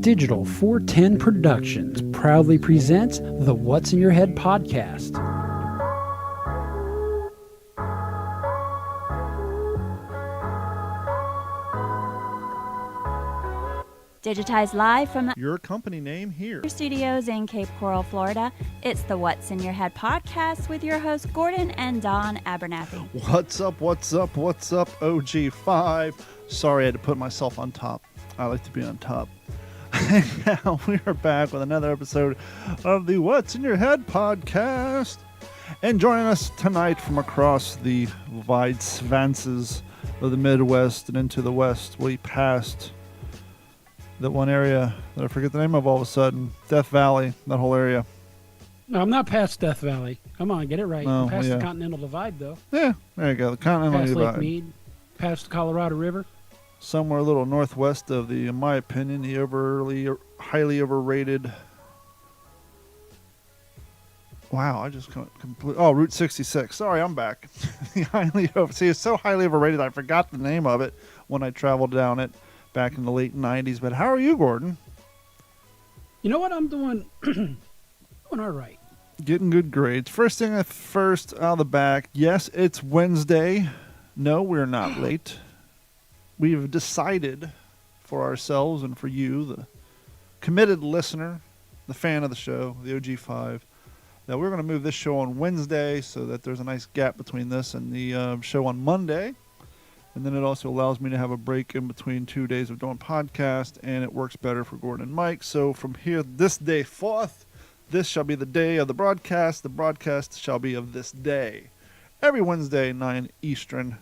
Digital 410 Productions proudly presents the What's in Your Head podcast. Digitized live from your company name here. Studios in Cape Coral, Florida. It's the What's in Your Head podcast with your hosts Gordon and Don Abernathy. What's up, OG5? Sorry I had to put myself on top. I like to be on top. Now we are back with another episode of the What's in Your Head podcast. And joining us tonight from across the wide svances of the Midwest and into the West, we passed that one area that I forget the name of all of a sudden. Death Valley, that whole area. No, I'm not past Death Valley. Come on, get it right. Oh, I'm past yeah. the Continental Divide, though. Yeah, there you go. The Continental Past Divide. Lake Mead, past the Colorado River. Somewhere a little northwest of the, in my opinion, the highly overrated. Wow, I just completely. Oh, Route 66. Sorry, I'm back. See, it's so highly overrated. I forgot the name of it when I traveled down it back in the late 90s. But how are you, Gordon? You know what I'm doing? Doing all right. Getting good grades. First thing first out of the back. Yes, it's Wednesday. No, we're not late. We've decided for ourselves and for you, the committed listener, the fan of the show, the OG5, that we're going to move this show on Wednesday so that there's a nice gap between this and the show on Monday. And then it also allows me to have a break in between 2 days of doing podcast, and it works better for Gordon and Mike. So from here, this day forth, this shall be the day of the broadcast. The broadcast shall be of this day. Every Wednesday, 9 Eastern.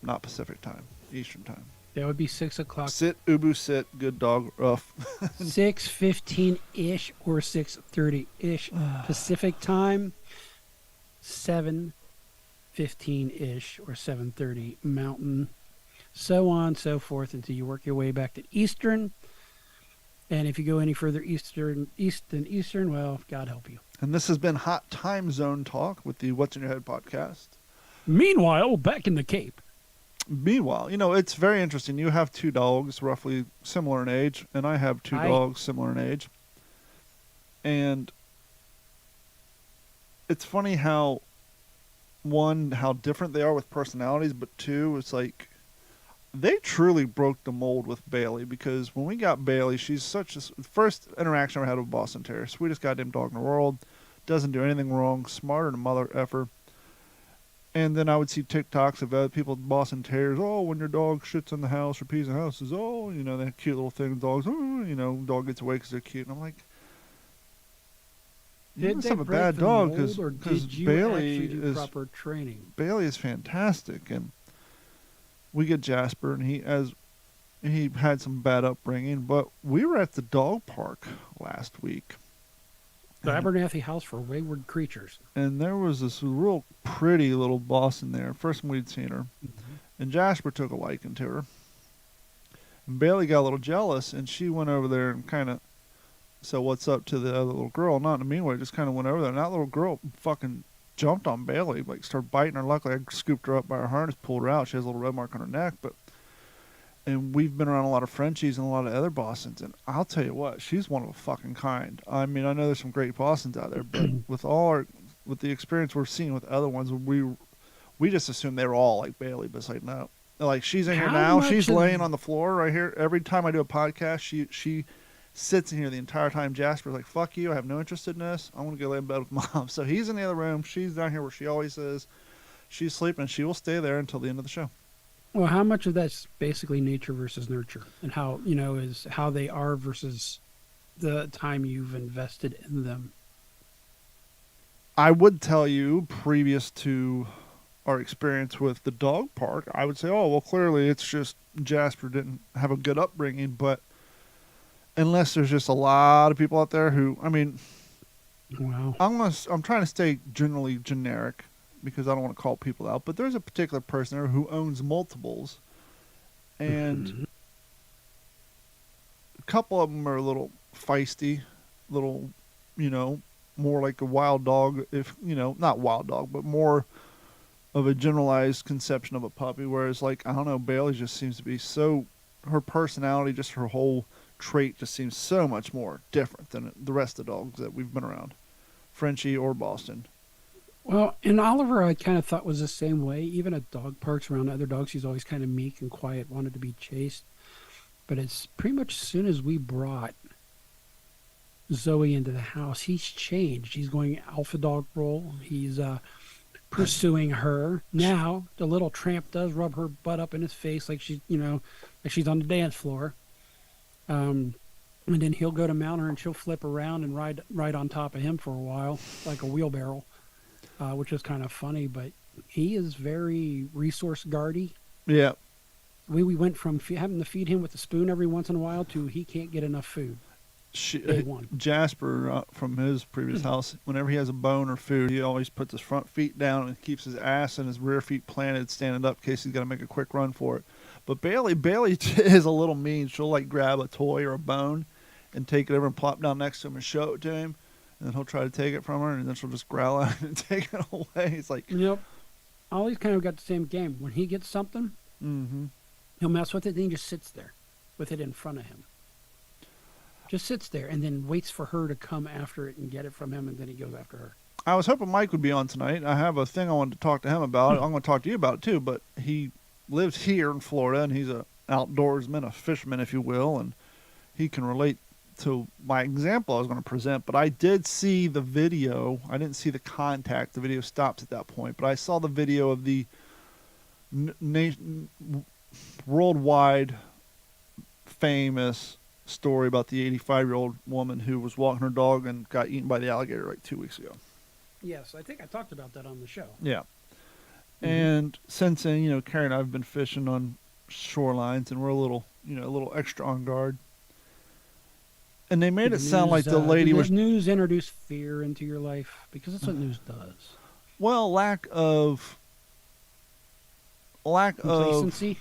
Not Pacific time, Eastern time. That would be 6 o'clock. Sit, Ubu, sit, good dog, rough. 6:15-ish or 6:30-ish Pacific time. 7:15-ish or 7:30 Mountain. So on, so forth until you work your way back to Eastern. And if you go any further east than Eastern, well, God help you. And this has been Hot Time Zone Talk with the What's in Your Head podcast. Meanwhile, back in the Cape. Meanwhile, it's very interesting. You have two dogs roughly similar in age, and I have two dogs similar in age. And it's funny how, one, how different they are with personalities, but two, it's like they truly broke the mold with Bailey, because when we got Bailey, she's such a first interaction I had with Boston Terrier, sweetest goddamn dog in the world, doesn't do anything wrong, smarter than a mother effer. And then I would see TikToks of other people with Boston Terriers. Oh, when your dog shits in the house or pees in the house, they have cute little things. Dogs, dog gets away because they're cute. And I'm like, you must have a bad dog because Bailey is proper training. Bailey is fantastic, and we get Jasper, and he had some bad upbringing. But we were at the dog park last week. The Abernathy House for Wayward Creatures. And there was this real pretty little Boston there. First time we'd seen her. Mm-hmm. And Jasper took a liking to her. And Bailey got a little jealous, and she went over there and kind of said what's up to the other little girl. Not in a mean way, just kind of went over there. And that little girl fucking jumped on Bailey, like started biting her. Luckily, I scooped her up by her harness, pulled her out. She has a little red mark on her neck. And we've been around a lot of Frenchies and a lot of other Bostons, and I'll tell you what, she's one of a fucking kind. I mean, I know there's some great Bostons out there, but with the experience we're seeing with other ones, we just assume they were all like Bailey, but it's like, no. Like, she's in here now. She's laying on the floor right here. Every time I do a podcast, she sits in here the entire time. Jasper's like, fuck you, I have no interest in this. I want to go lay in bed with Mom. So he's in the other room. She's down here where she always is. She's sleeping, and she will stay there until the end of the show. Well, how much of that's basically nature versus nurture, and how, is how they are versus the time you've invested in them? I would tell you, previous to our experience with the dog park, I would say, oh, well, clearly it's just Jasper didn't have a good upbringing, but unless there's just a lot of people out there who, wow. I'm trying to stay generally generic, because I don't want to call people out, but there's a particular person there who owns multiples, and a couple of them are a little feisty, little, more like a wild dog, if, not wild dog, but more of a generalized conception of a puppy, whereas, like, I don't know, Bailey just seems to be so her personality, just her whole trait, just seems so much more different than the rest of the dogs that we've been around, Frenchie or Boston. Well, and Oliver, I kind of thought was the same way. Even at dog parks around other dogs, he's always kind of meek and quiet, wanted to be chased. But it's pretty much as soon as we brought Zoe into the house, he's changed. He's going alpha dog role. He's pursuing her. Now, the little tramp does rub her butt up in his face like she's, like she's on the dance floor. And then he'll go to mount her and she'll flip around and ride on top of him for a while, like a wheelbarrow, which is kind of funny. But he is very resource guardy. Yeah. We went from having to feed him with a spoon every once in a while to he can't get enough food. Day one. Jasper, from his previous house, whenever he has a bone or food, he always puts his front feet down and keeps his ass and his rear feet planted, standing up in case he's got to make a quick run for it. But Bailey is a little mean. She'll like grab a toy or a bone and take it over and plop down next to him and show it to him. And then he'll try to take it from her, and then she'll just growl at it and take it away. It's like, yep. Ollie's kind of got the same game. When he gets something, he'll mess with it, then he just sits there with it in front of him. Just sits there and then waits for her to come after it and get it from him, and then he goes after her. I was hoping Mike would be on tonight. I have a thing I wanted to talk to him about. I'm going to talk to you about it too, but he lives here in Florida, and he's an outdoorsman, a fisherman, if you will, and he can relate to my example I was going to present. But I did see the video. I didn't see the contact. The video stops at that point, but I saw the video of the worldwide famous story about the 85-year-old woman who was walking her dog and got eaten by the alligator like 2 weeks ago. Yes, I think I talked about that on the show. Yeah. And since then, Carrie and I have been fishing on shorelines, and we're a little extra on guard. And they made it sound like the lady was... news introduce fear into your life? Because that's what news does. Well, lack of complacency.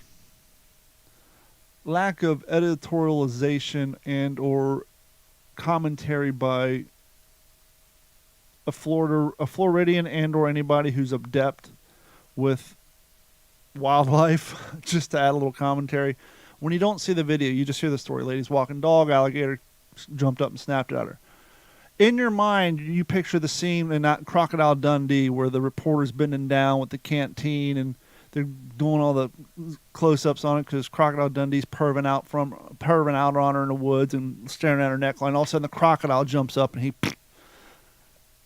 Lack of editorialization and or commentary by a Floridian and or anybody who's adept with wildlife, just to add a little commentary. When you don't see the video, you just hear the story. Lady's walking dog, alligator jumped up and snapped it at her. In your mind, you picture the scene in that Crocodile Dundee where the reporter's bending down with the canteen and they're doing all the close-ups on it because Crocodile Dundee's perving out on her in the woods and staring at her neckline. All of a sudden, the crocodile jumps up and he...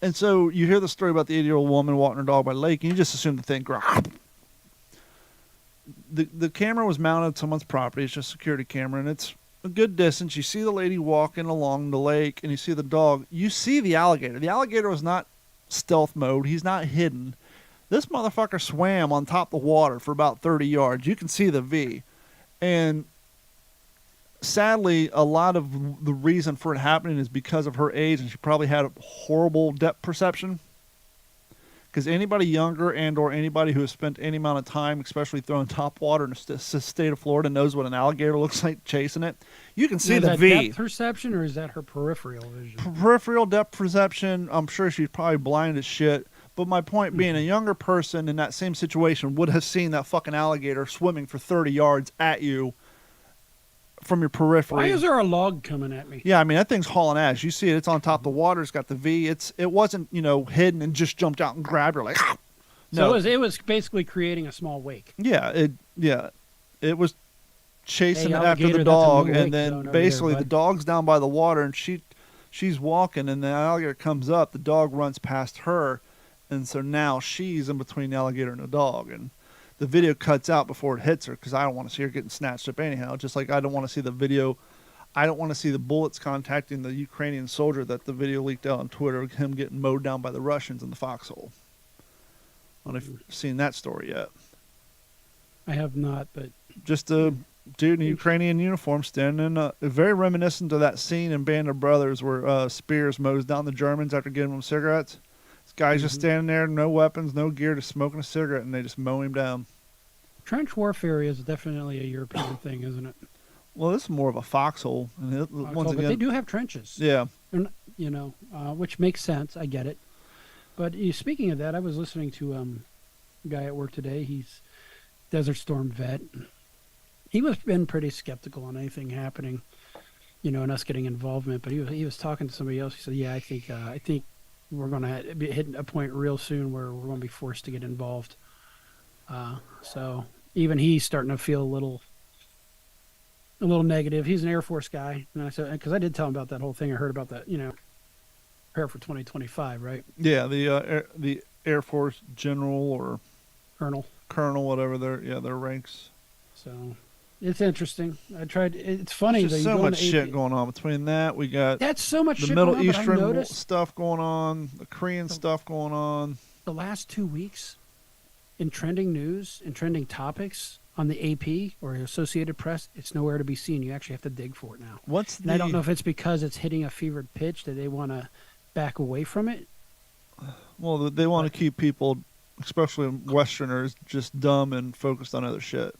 And so you hear the story about the 80-year-old woman walking her dog by the lake, and you just assume the thing... The camera was mounted on someone's property. It's just a security camera, and it's a good distance. You see the lady walking along the lake, and you see the dog. You see the alligator. The alligator was not stealth mode. He's not hidden. This motherfucker swam on top of the water for about 30 yards. You can see the V. And sadly, a lot of the reason for it happening is because of her age, and she probably had a horrible depth perception. Because anybody younger and or anybody who has spent any amount of time, especially throwing top water in the state of Florida, knows what an alligator looks like chasing it. You can see the V. Is that depth perception or is that her peripheral vision? Peripheral depth perception. I'm sure she's probably blind as shit. But my point being, a younger person in that same situation would have seen that fucking alligator swimming for 30 yards at you from your periphery. Why is there a log coming at me? Yeah, I mean, that thing's hauling ass. You see it. It's on top of the water. It's got the V. It wasn't, hidden and just jumped out and grabbed her like, no. So it was basically creating a small wake. Yeah, it was chasing Hey, it after the alligator, dog, that's a and then wake basically zone over the there, dog's down by the water, and she's walking, and the alligator comes up. The dog runs past her, and so now she's in between the alligator and the dog, and the video cuts out before it hits her because I don't want to see her getting snatched up anyhow. Just like I don't want to see the video. I don't want to see the bullets contacting the Ukrainian soldier that the video leaked out on Twitter of him getting mowed down by the Russians in the foxhole. I don't know if you've seen that story yet. I have not, but... Just a dude in a Ukrainian uniform standing very reminiscent of that scene in Band of Brothers where Spears mows down the Germans after giving them cigarettes. This guy's just standing there, no weapons, no gear, just smoking a cigarette, and they just mow him down. Trench warfare is definitely a European thing, isn't it? Well, this is more of a foxhole. And once again, but they do have trenches. Yeah. Which makes sense. I get it. But speaking of that, I was listening to a guy at work today. He's Desert Storm vet. He was been pretty skeptical on anything happening, and us getting involvement. But he was talking to somebody else. He said, "Yeah, I think we're going to be hitting a point real soon where we're going to be forced to get involved." So even he's starting to feel a little negative. He's an Air Force guy, and I said, because I did tell him about that whole thing. I heard about that, prepare for 2025, right? Yeah, the Air Force general or Colonel. whatever their ranks. So it's interesting. It's funny. There's just so much shit going on between that. We got That's so much the shit Middle going on, but I Eastern noticed stuff going on, the Korean stuff going on. the last 2 weeks in trending news and trending topics on the AP or Associated Press, it's nowhere to be seen. You actually have to dig for it now. And I don't know if it's because it's hitting a fevered pitch that they want to back away from it. Well, they want to keep people, especially Westerners, just dumb and focused on other shit.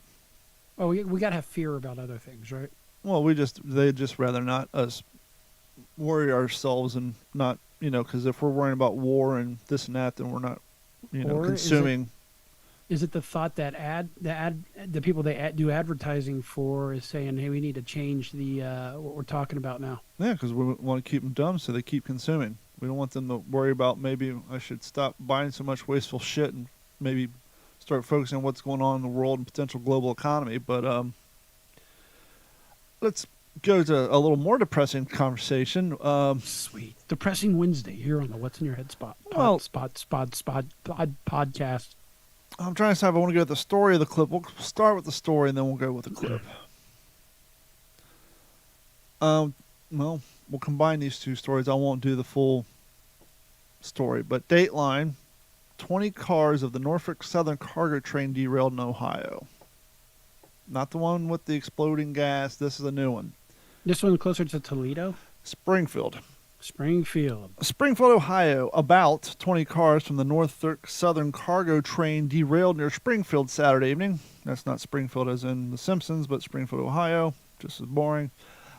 Oh, we got to have fear about other things, right? Well, they'd just rather not us worry ourselves and not, because if we're worrying about war and this and that, then we're not, Or consuming. Is it the thought that the people they do advertising for is saying, hey, we need to change the what we're talking about now? Yeah, because we want to keep them dumb so they keep consuming. We don't want them to worry about maybe I should stop buying so much wasteful shit and maybe start focusing on what's going on in the world and potential global economy. But let's go to a little more depressing conversation. Sweet. Depressing Wednesday here on the What's in Your Head podcast. I'm trying to decide if I want to go with the story or the clip. We'll start with the story and then we'll go with the clip. Well, we'll combine these two stories. I won't do the full story, but Dateline, 20 cars of the Norfolk Southern cargo train derailed in Ohio. Not the one with the exploding gas. This is a new one. This one closer to Toledo? Springfield, Ohio. About 20 cars from the Norfolk Southern cargo train derailed near Springfield Saturday evening. That's not Springfield as in The Simpsons, but Springfield, Ohio. Just as boring.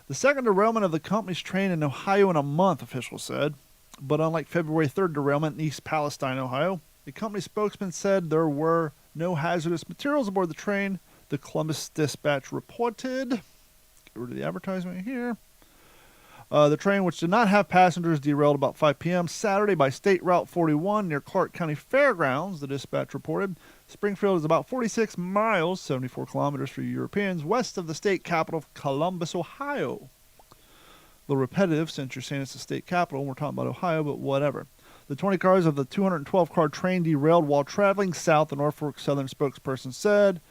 The second derailment of the company's train in Ohio in a month, officials said. But unlike February 3rd derailment in East Palestine, Ohio, the company spokesman said there were no hazardous materials aboard the train. The Columbus Dispatch reported. Get rid of the advertisement here. The train, which did not have passengers, derailed about 5 p.m. Saturday by State Route 41 near Clark County Fairgrounds, the dispatch reported. Springfield is about 46 miles, 74 kilometers for Europeans, west of the state capital of Columbus, Ohio. A little repetitive since you're saying it's the state capital and we're talking about Ohio, but whatever. The 20 cars of the 212-car train derailed while traveling south, the Norfolk Southern spokesperson said.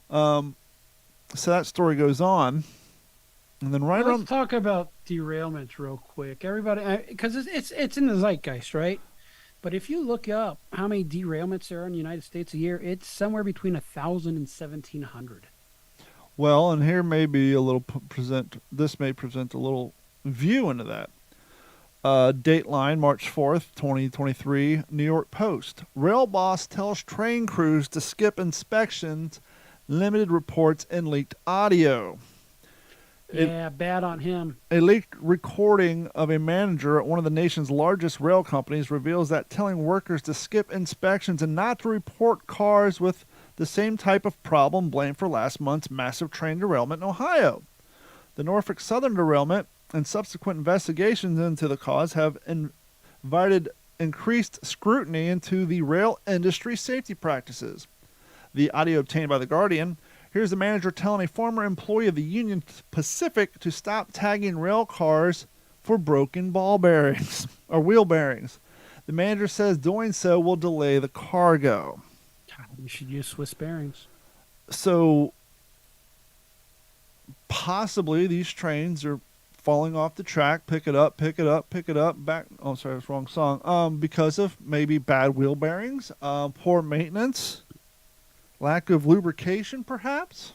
So that story goes on. And then Let's talk about derailments real quick. Everybody, because it's in the zeitgeist, right? But if you look up how many derailments there are in the United States a year, it's somewhere between 1,000 and 1,700. Well, and here may be a little this may present a little view into that. Dateline, March 4th, 2023, New York Post. Rail boss tells train crews to skip inspections, limited reports, and leaked audio. Yeah, bad on him. A leaked recording of a manager at one of the nation's largest rail companies reveals that telling workers to skip inspections and not to report cars with the same type of problem blamed for last month's massive train derailment in Ohio. The Norfolk Southern derailment and subsequent investigations into the cause have invited increased scrutiny into the rail industry safety practices. The audio obtained by The Guardian. Here's the manager telling a former employee of the Union Pacific to stop tagging rail cars for broken ball bearings or wheel bearings. The manager says doing so will delay the cargo. God, we should use Swiss bearings. So possibly these trains are falling off the track, pick it up, back. Oh, sorry, that's the wrong song. Because of maybe bad wheel bearings, poor maintenance. Lack of lubrication, perhaps?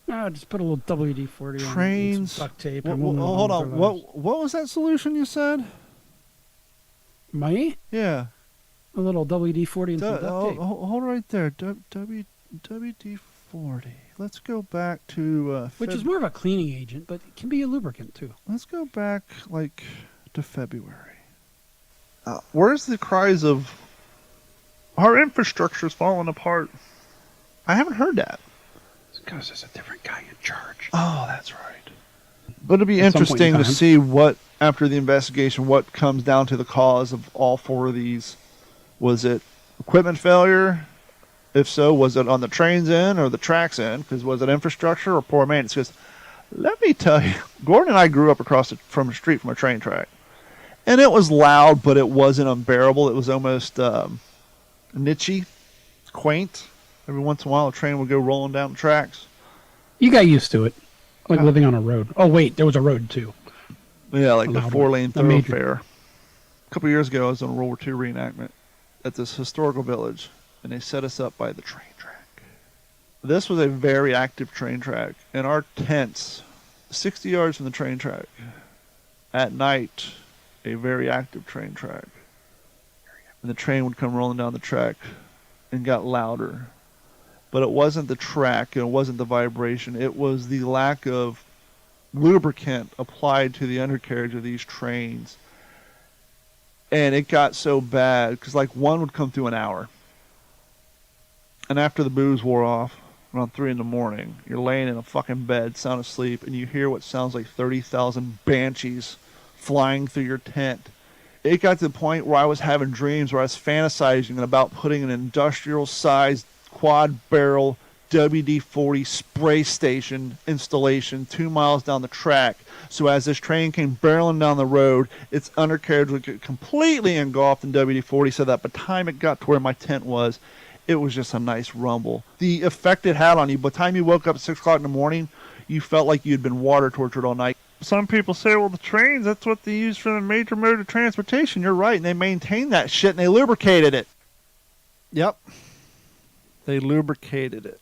Just put a little WD-40 Trains. on some duct tape. Hold on. What was that solution you said? Me? Yeah. A little WD-40 and some duct tape. Hold right there. WD-40. Let's go back to... Which is more of a cleaning agent, but it can be a lubricant, too. Let's go back, to February. Where's the cries of... Our infrastructure's falling apart? I haven't heard that. Because there's a different guy in charge. Oh, that's right. But it'd be At some point in interesting to time. see what, after the investigation, what comes down to the cause of all four of these. Was it equipment failure? If so, was it on the train's end or the track's end? Because was it infrastructure or poor maintenance? Because let me tell you, Gordon and I grew up across from a street from a train track. And it was loud, but it wasn't unbearable. It was almost nichey, quaint. Every once in a while, a train would go rolling down the tracks. You got used to it. Like living on a road. Oh, wait, there was a road, too. Yeah, like the loud 4-lane one. A major- thoroughfare. A couple years ago, I was on a World War II reenactment at this historical village, and they set us up by the train track. This was a very active train track, and our tents, 60 yards from the train track, at night, a very active train track. And the train would come rolling down the track and got louder. But it wasn't the track, and it wasn't the vibration, it was the lack of lubricant applied to the undercarriage of these trains. And it got so bad, because like one would come through an hour. And after the booze wore off, around 3 in the morning, you're laying in a fucking bed, sound asleep, and you hear what sounds like 30,000 banshees flying through your tent. It got to the point where I was having dreams where I was fantasizing about putting an industrial-sized quad-barrel WD-40 spray station installation 2 miles down the track. So as this train came barreling down the road, its undercarriage would get completely engulfed in WD-40, so that by the time it got to where my tent was, it was just a nice rumble. The effect it had on you, by the time you woke up at 6 o'clock in the morning, you felt like you'd been water tortured all night. Some people say, well, the trains, that's what they use for the major mode of transportation. You're right, and they maintained that shit, and they lubricated it. Yep. They lubricated it.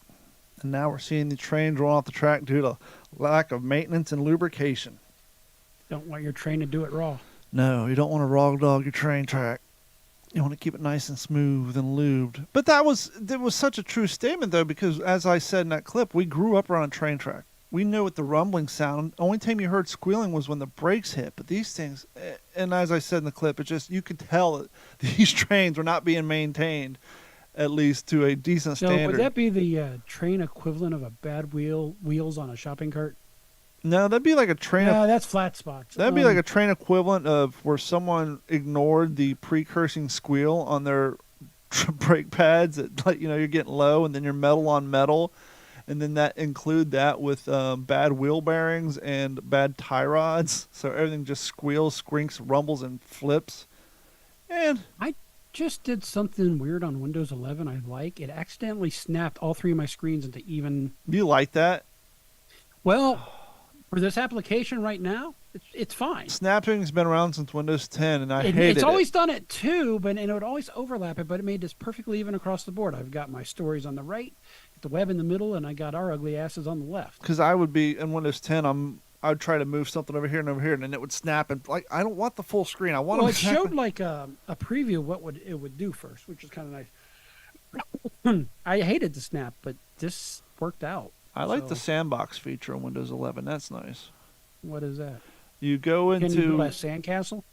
And now we're seeing the trains roll off the track due to lack of maintenance and lubrication. Don't want your train to do it raw. No, you don't want to raw dog your train track. You want to keep it nice and smooth and lubed. But that was such a true statement, though, because as I said in that clip, we grew up around a train track. We knew what the rumbling sound. Only time you heard squealing was when the brakes hit. But these things, and as I said in the clip, it just, you could tell that these trains were not being maintained, at least to a decent So standard. would that be the train equivalent of a bad wheels on a shopping cart? No, that'd be like a train. No, that's flat spots. That'd be like a train equivalent of where someone ignored the precursing squeal on their brake pads. That, like, you're getting low, and then you're metal on metal, and then that include that with bad wheel bearings and bad tie rods. So everything just squeals, squinks, rumbles, and flips. And I just did something weird on Windows 11 I like. It accidentally snapped all three of my screens into even. Do you like that? Well, for this application right now, it's fine. Snapping's been around since Windows 10, and I hated it. It's always done it too, and it would always overlap it, but it made this perfectly even across the board. I've got my stories on the right, the web in the middle, and I got our ugly asses on the left. Because I would be in Windows 10, I'd try to move something over here and over here, and then it would snap. And like, I don't want the full screen. I want Well, to it showed like a preview of what it would do first, which is kind of nice. I hated the snap, but this worked out. I like So- the sandbox feature on Windows 11. That's nice. What is that? You go Can you build a into sandcastle?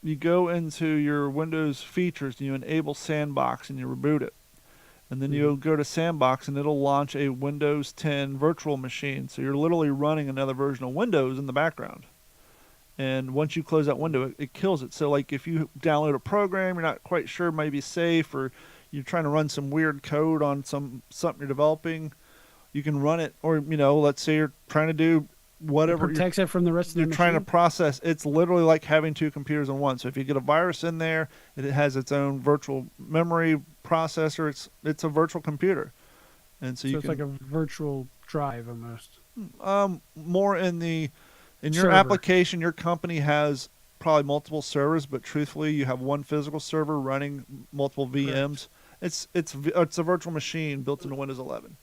your Windows features, and you enable sandbox, and you reboot it. And then you'll go to sandbox, and it'll launch a Windows 10 virtual machine. So you're literally running another version of Windows in the background. And once you close that window, it kills it. So like if you download a program, you're not quite sure it might be safe, or you're trying to run some weird code on something you're developing, you can run it. Or, let's say you're trying to do whatever. It protects it from the rest of the You're trying to machine? process. It's literally like having two computers in one. So if you get a virus in there, it has its own virtual memory processor. It's a virtual computer, and so So you it's can like a virtual drive almost. more in your Server. application. Your company has probably multiple servers, but truthfully, you have one physical server running multiple VMs. It's a virtual machine built into Windows 11,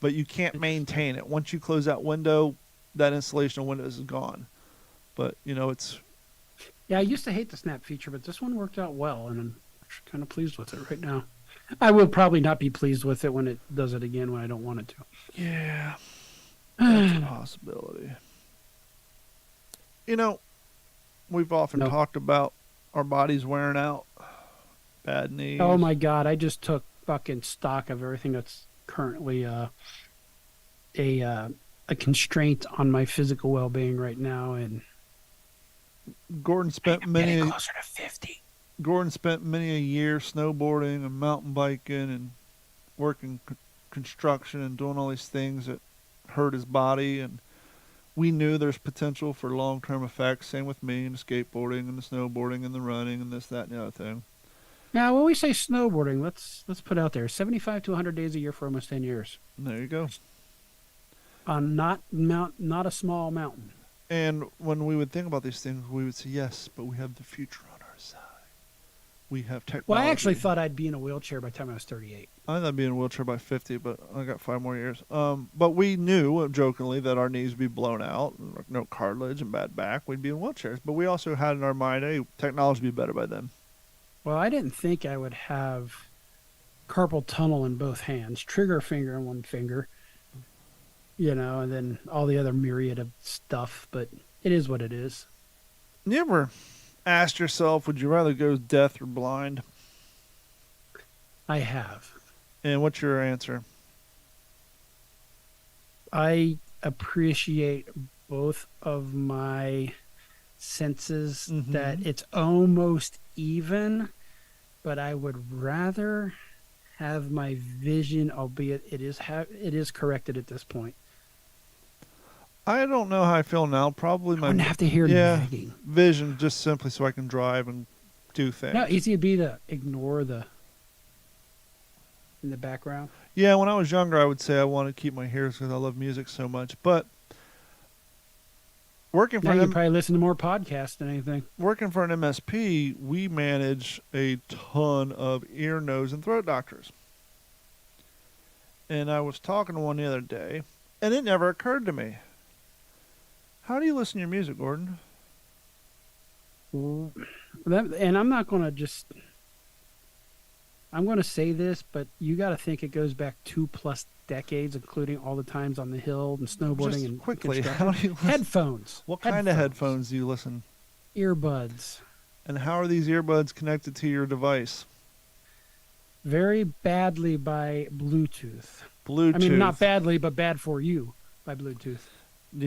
but you can't maintain it. Once you close that window, that installation of Windows is gone. But it's. Yeah, I used to hate the snap feature, but this one worked out well, and I'm kind of pleased with it right now. I will probably not be pleased with it when it does it again when I don't want it to. Yeah, that's a possibility. We've often No. talked about our bodies wearing out, bad knees. Oh my God, I just took fucking stock of everything that's currently a constraint on my physical well-being right now, and Gordon spent I'm getting many. closer to 50. Gordon spent many a year snowboarding and mountain biking and working construction and doing all these things that hurt his body. And we knew there's potential for long-term effects. Same with me and the skateboarding and the snowboarding and the running and this, that, and the other thing. Now, when we say snowboarding, let's put out there 75 to 100 days a year for almost 10 years And there you go. on not a small mountain. And when we would think about these things, we would say, yes, but we have the future on our side. We have technology. Well, I actually thought I'd be in a wheelchair by the time I was 38. I thought I'd be in a wheelchair by 50, but I got 5 more years. But we knew, jokingly, that our knees would be blown out, no cartilage and bad back. We'd be in wheelchairs. But we also had in our mind, hey, technology would be better by then. Well, I didn't think I would have carpal tunnel in both hands, trigger finger in one finger, and then all the other myriad of stuff. But it is what it is. You ever asked yourself, would you rather go deaf or blind? I have. And what's your answer? I appreciate both of my senses, that it's almost even, but I would rather have my vision, albeit it is corrected at this point. I don't know how I feel now. Probably I my wouldn't have to hear nagging. vision, just simply so I can drive and do things. No, easy it'd be to ignore the in the background. Yeah, when I was younger, I would say I want to keep my ears because I love music so much. But working Now for you probably listen to more podcasts than anything. working for an MSP, we manage a ton of ear, nose, and throat doctors. And I was talking to one the other day, and it never occurred to me. How do you listen to your music, Gordon? And I'm not going to just. I'm going to say this, but you got to think it goes back 2+ decades, including all the times on the hill and snowboarding Just and quickly, construction. how do you listen? Headphones. What kind of headphones do you listen? Earbuds. And how are these earbuds connected to your device? Very badly by Bluetooth. Bluetooth. I mean, not badly, but bad for you by Bluetooth. Do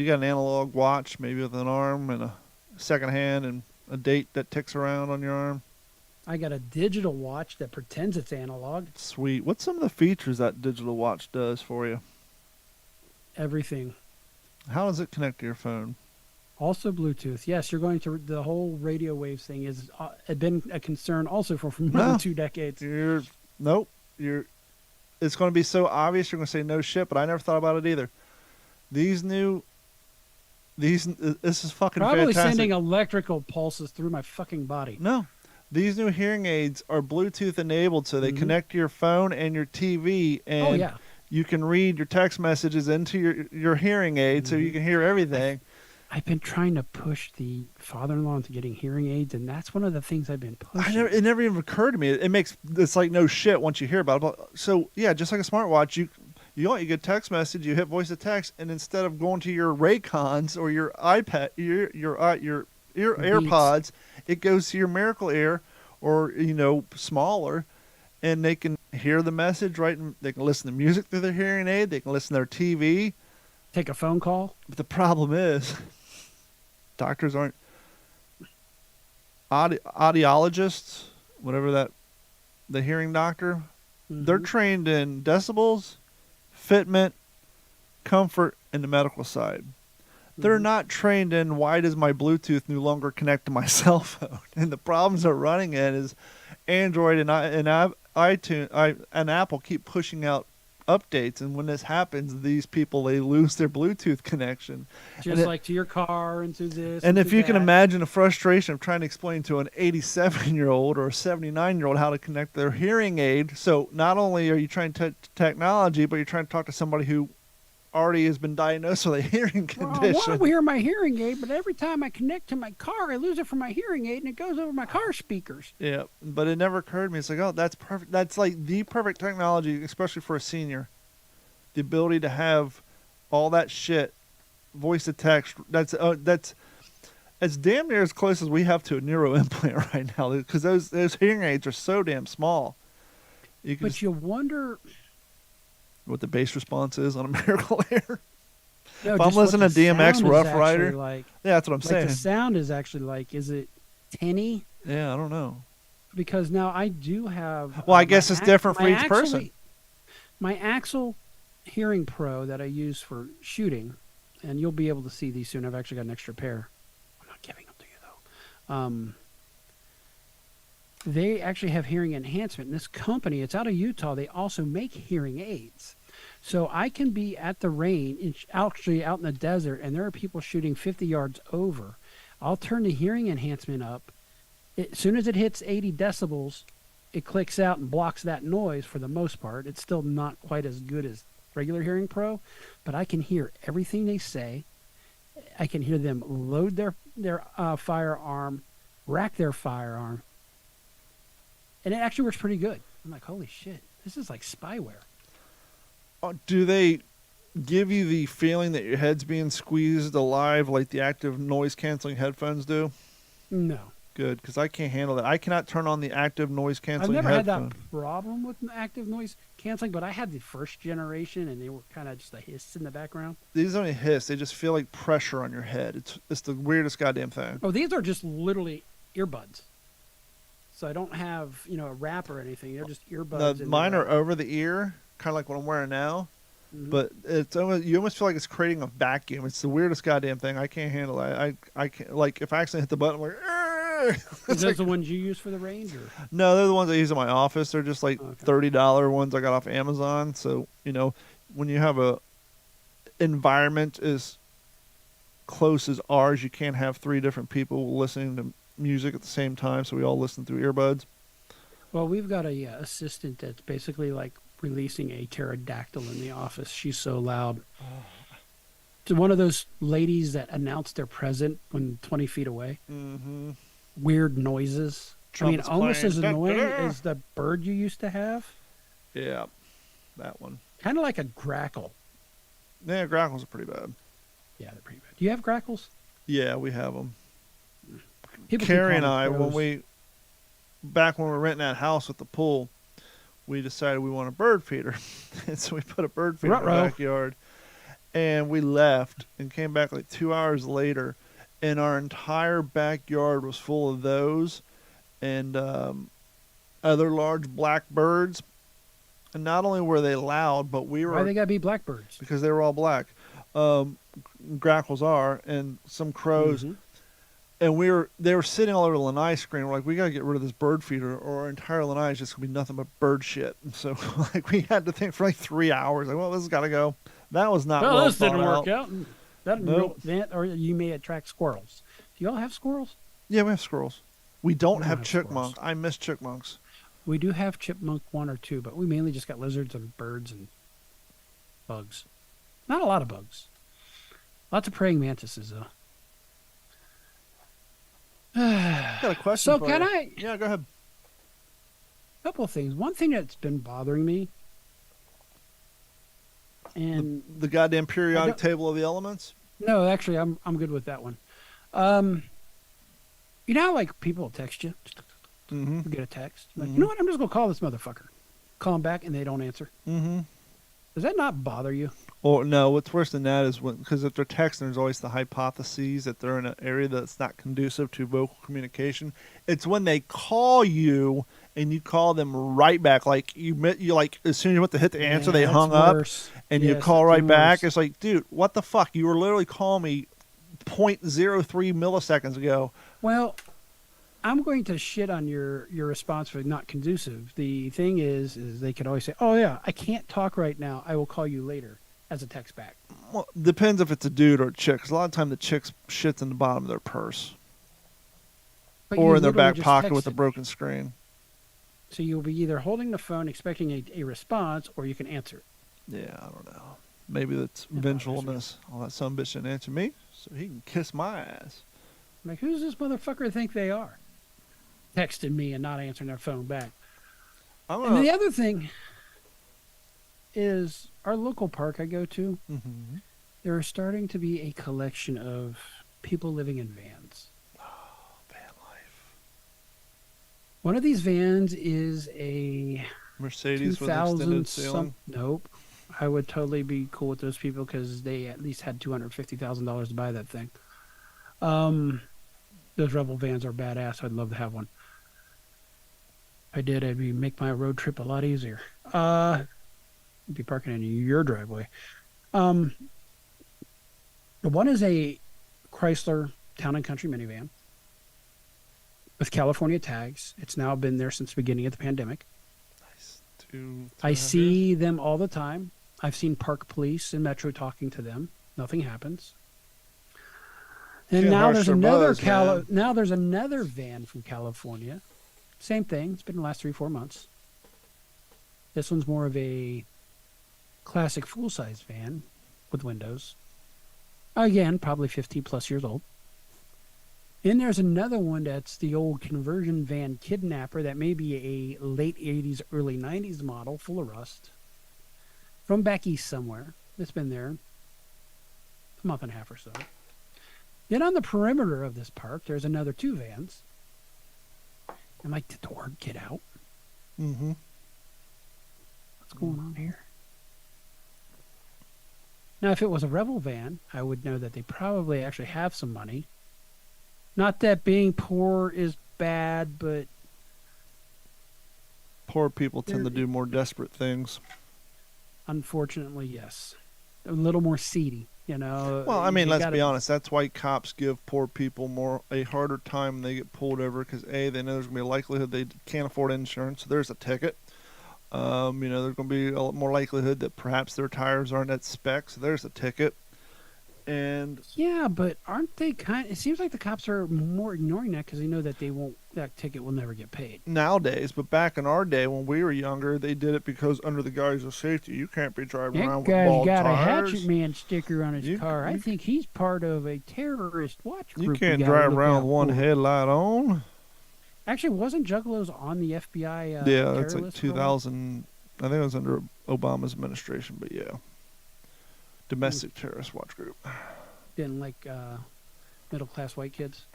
you got an analog watch, maybe with an arm and a second hand and a date that ticks around on your arm? I got a digital watch that pretends it's analog. Sweet. What's some of the features that digital watch does for you? Everything. How does it connect to your phone? Also Bluetooth. Yes, you're going to the whole radio waves thing has been a concern also for more than 2 decades. It's going to be so obvious you're going to say no shit, but I never thought about it either. This is fucking Probably fantastic. sending electrical pulses through my fucking body. No. These new hearing aids are Bluetooth enabled, so they connect to your phone and your TV, and you can read your text messages into your hearing aid so you can hear everything. I've been trying to push the father-in-law into getting hearing aids, and that's one of the things I've been pushing. It never even occurred to me. It's like no shit once you hear about it. So yeah, just like a smartwatch, you get a text message, you hit voice to text, and instead of going to your Raycons or your iPad, your AirPods, it goes to your Miracle Ear or smaller, and they can hear the message right. And they can listen to music through their hearing aid. They can listen to their TV. Take a phone call. But the problem is, doctors aren't audiologists, whatever the hearing doctor. They're trained in decibels, fitment, comfort, and the medical side. They're not trained in why does my Bluetooth no longer connect to my cell phone. And the problems they're running in is Android and iTunes and Apple keep pushing out updates, and when this happens, these people, they lose their Bluetooth connection. Just like to your car and to this. And if to you can that. imagine the frustration of trying to explain to an 87-year-old or a 79-year-old how to connect their hearing aid. So not only are you trying technology, but you're trying to talk to somebody who already has been diagnosed with a hearing condition. Well, I want to hear my hearing aid, but every time I connect to my car, I lose it from my hearing aid, and it goes over my car speakers. Yeah, but it never occurred to me. It's like, oh, that's perfect. That's like the perfect technology, especially for a senior. The ability to have all that shit, voice to text. That's damn near as close as we have to a neuro implant right now, because those hearing aids are so damn small. But you wonder, what the bass response is on a Miracle Air. No, If I'm just what listening to the DMX sound is Rough actually Rider, like, yeah, that's what I'm like saying. the sound is actually like, is it tinny? Yeah, I don't know. Because now I do have. Well, I guess it's different for my each person. My Axel Hearing Pro that I use for shooting, and you'll be able to see these soon. I've actually got an extra pair. I'm not giving them to you though. They actually have hearing enhancement. And this company, it's out of Utah. They also make hearing aids. So I can be at the range, actually out in the desert, and there are people shooting 50 yards over. I'll turn the hearing enhancement up. As soon as it hits 80 decibels, it clicks out and blocks that noise for the most part. It's still not quite as good as regular Hearing Pro, but I can hear everything they say. I can hear them load their firearm, rack their firearm, and it actually works pretty good. I'm like, holy shit, this is like spyware. Do they give you the feeling that your head's being squeezed alive like the active noise canceling headphones do? No. Good, because I can't handle that. I cannot turn on the active noise I've canceling never had headphone. that problem with active noise canceling, but I had the first generation, and they were kind of just a hiss in the background. These don't hiss; they just feel like pressure on your head. It's the weirdest goddamn thing. Oh, these are just literally earbuds. So I don't have a wrap or anything. They're just earbuds. Mine are over the ear, kind of like what I'm wearing now. Mm-hmm. But it's almost, you almost feel like it's creating a vacuum. It's the weirdest goddamn thing. I can't handle that. I can't, like, if I accidentally hit the button, I'm like, Are those like, the ones you use for the range? Or? no, they're the ones I use in my office. They're just like Okay. $30 ones I got off Amazon. So, when you have a environment as close as ours, you can't have 3 different people listening to music at the same time. So we all listen through earbuds. Well, we've got a assistant that's basically like releasing a pterodactyl in the office. She's so loud. To one of those ladies that announce they're present when 20 feet away. Mm-hmm. Weird noises. Trumpets Almost playing. as annoying as the bird you used to have. Yeah, that one. Kind of like a grackle. Yeah, grackles are pretty bad. Yeah, they're pretty bad. Do you have grackles? Yeah, we have them. People keep Carrie and calling I, them crows. back when we were renting that house with the pool, we decided we want a bird feeder. And so we put a bird feeder in the Ruh-roh. backyard. And we left and came back like 2 hours later. And our entire backyard was full of those and other large black birds. And not only were they loud, but we were... Why they gotta be blackbirds? Because they were all black. Grackles are, and some crows. Mhm. And they were sitting all over the lanai screen. We're like, we gotta get rid of this bird feeder, or our entire lanai is just gonna be nothing but bird shit. And so, like, we had to think for like 3 hours. Like, well, this has got to go. That was not well this didn't thought work out. That Nope. or you may attract squirrels. Do y'all have squirrels? Yeah, we have squirrels. We don't We have don't have chipmunks. squirrels. I miss chipmunks. We do have chipmunk 1 or 2, but we mainly just got lizards and birds and bugs. Not a lot of bugs. Lots of praying mantises, though. I got a question So for can you. I? Yeah, go ahead. Couple of things. One thing that's been bothering me, and The goddamn periodic don't- table of the elements? no, actually, I'm good with that one. You know, how, like people will text you, Mm-hmm. you get a text, like, Mhm. you know what? I'm just gonna call this motherfucker. Call him back, and they don't answer. Mm-hmm. Does that not bother you? Or no, what's worse than that is because if they're texting, there's always the hypotheses that they're in an area that's not conducive to vocal communication. It's when they call you and you call them right back, like you like as soon as you went to hit the answer, they that's hung up, worse. and you Yes, call that's right even back. worse. It's like, dude, what the fuck? You were literally calling me 0.03 milliseconds ago. Well, I'm going to shit on your response for not conducive. The thing is they could always say, "Oh yeah, I can't talk right now. I will call you later," as a text back. Well, depends if it's a dude or a chick. 'Cause a lot of time the chick's shits in the bottom of their purse But or you in their literally back just pocket with a texted. broken screen. So you'll be either holding the phone expecting a response, or you can answer it. Yeah, I don't know. Maybe that's That bothers me. vengefulness. Oh, that son of a bitch didn't answer me, so he can kiss my ass. I'm like, who's this motherfucker think they are? Texting me and not answering their phone back. I'm And then gonna. the other thing is our local park I go to, Mhm. there are starting to be a collection of people living in vans. Van life. One of these vans is a Mercedes with an 2000 extended ceiling. Nope. I would totally be cool with those people because they at least had $250,000 to buy that thing. Um, those Rebel vans are badass. I'd love to have one. If I did, it'd make my road trip a lot easier. I'd be parking in your driveway. Um, the one is a Chrysler Town and Country minivan with California tags. It's now been there since the beginning of the pandemic. Nice. Two I and a half see years? them all the time. I've seen park police and Metro talking to them. Nothing happens. And Can't now hush there's their another buzz, man. now there's another van from California. Same thing. It's been the last 3-4 months. This one's more of a classic full-size van with windows. Again, probably 50 plus years old. And there's another one that's the old conversion van kidnapper that may be a late 80s, early 90s model full of rust from back east somewhere. It's been there a month and a half or so. Then on the perimeter of this park, there's another 2 vans. I'm like, did the word get out? Mm-hmm. What's going on here? Now, if it was a Rebel van, I would know that they probably actually have some money. Not that being poor is bad, but Poor people tend to do more desperate things. unfortunately, yes. A little more seedy, you know. Well, I mean, You let's gotta- be honest. That's why cops give poor people a harder time when they get pulled over because A, they know there's gonna be a likelihood they can't afford insurance, so there's a ticket. There's gonna be a lot more likelihood that perhaps their tires aren't at spec, so there's a ticket. And Yeah, but aren't they kind? It seems like the cops are more ignoring that because they know that that ticket will never get paid. nowadays, but back in our day when we were younger, they did it because under the guise of safety, you can't be driving That around with guy's bald got a tires. Hatchet Man sticker on his You- car. I you- think he's part of a terrorist watch group. You we can't gotta drive look around out with one for. headlight on. Actually, wasn't Juggalos on the FBI? Yeah, terror that's like list for a while? 2000. I think it was under Obama's administration, but yeah, domestic terrorist watch group. Didn't like middle class white kids.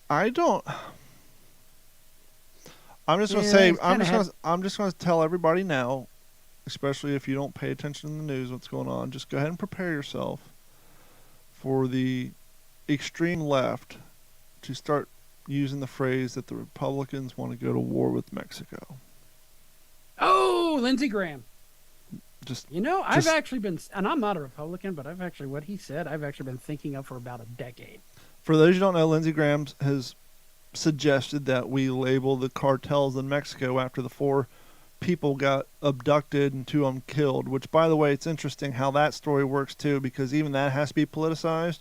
I don't. I'm just gonna Yeah, say. it's kinda I'm just gonna tell everybody now, especially if you don't pay attention to the news, what's going on. Just go ahead and prepare yourself for the extreme left to start using the phrase that the Republicans want to go to war with Mexico. Oh, Lindsey Graham. Just You know, I've Just- actually been, and I'm not a Republican, but what he said, I've actually been thinking of for about a decade. for those who don't know, Lindsey Graham has suggested that we label the cartels in Mexico after the 4 people got abducted and 2 of them killed. Which, by the way, it's interesting how that story works too, because even that has to be politicized.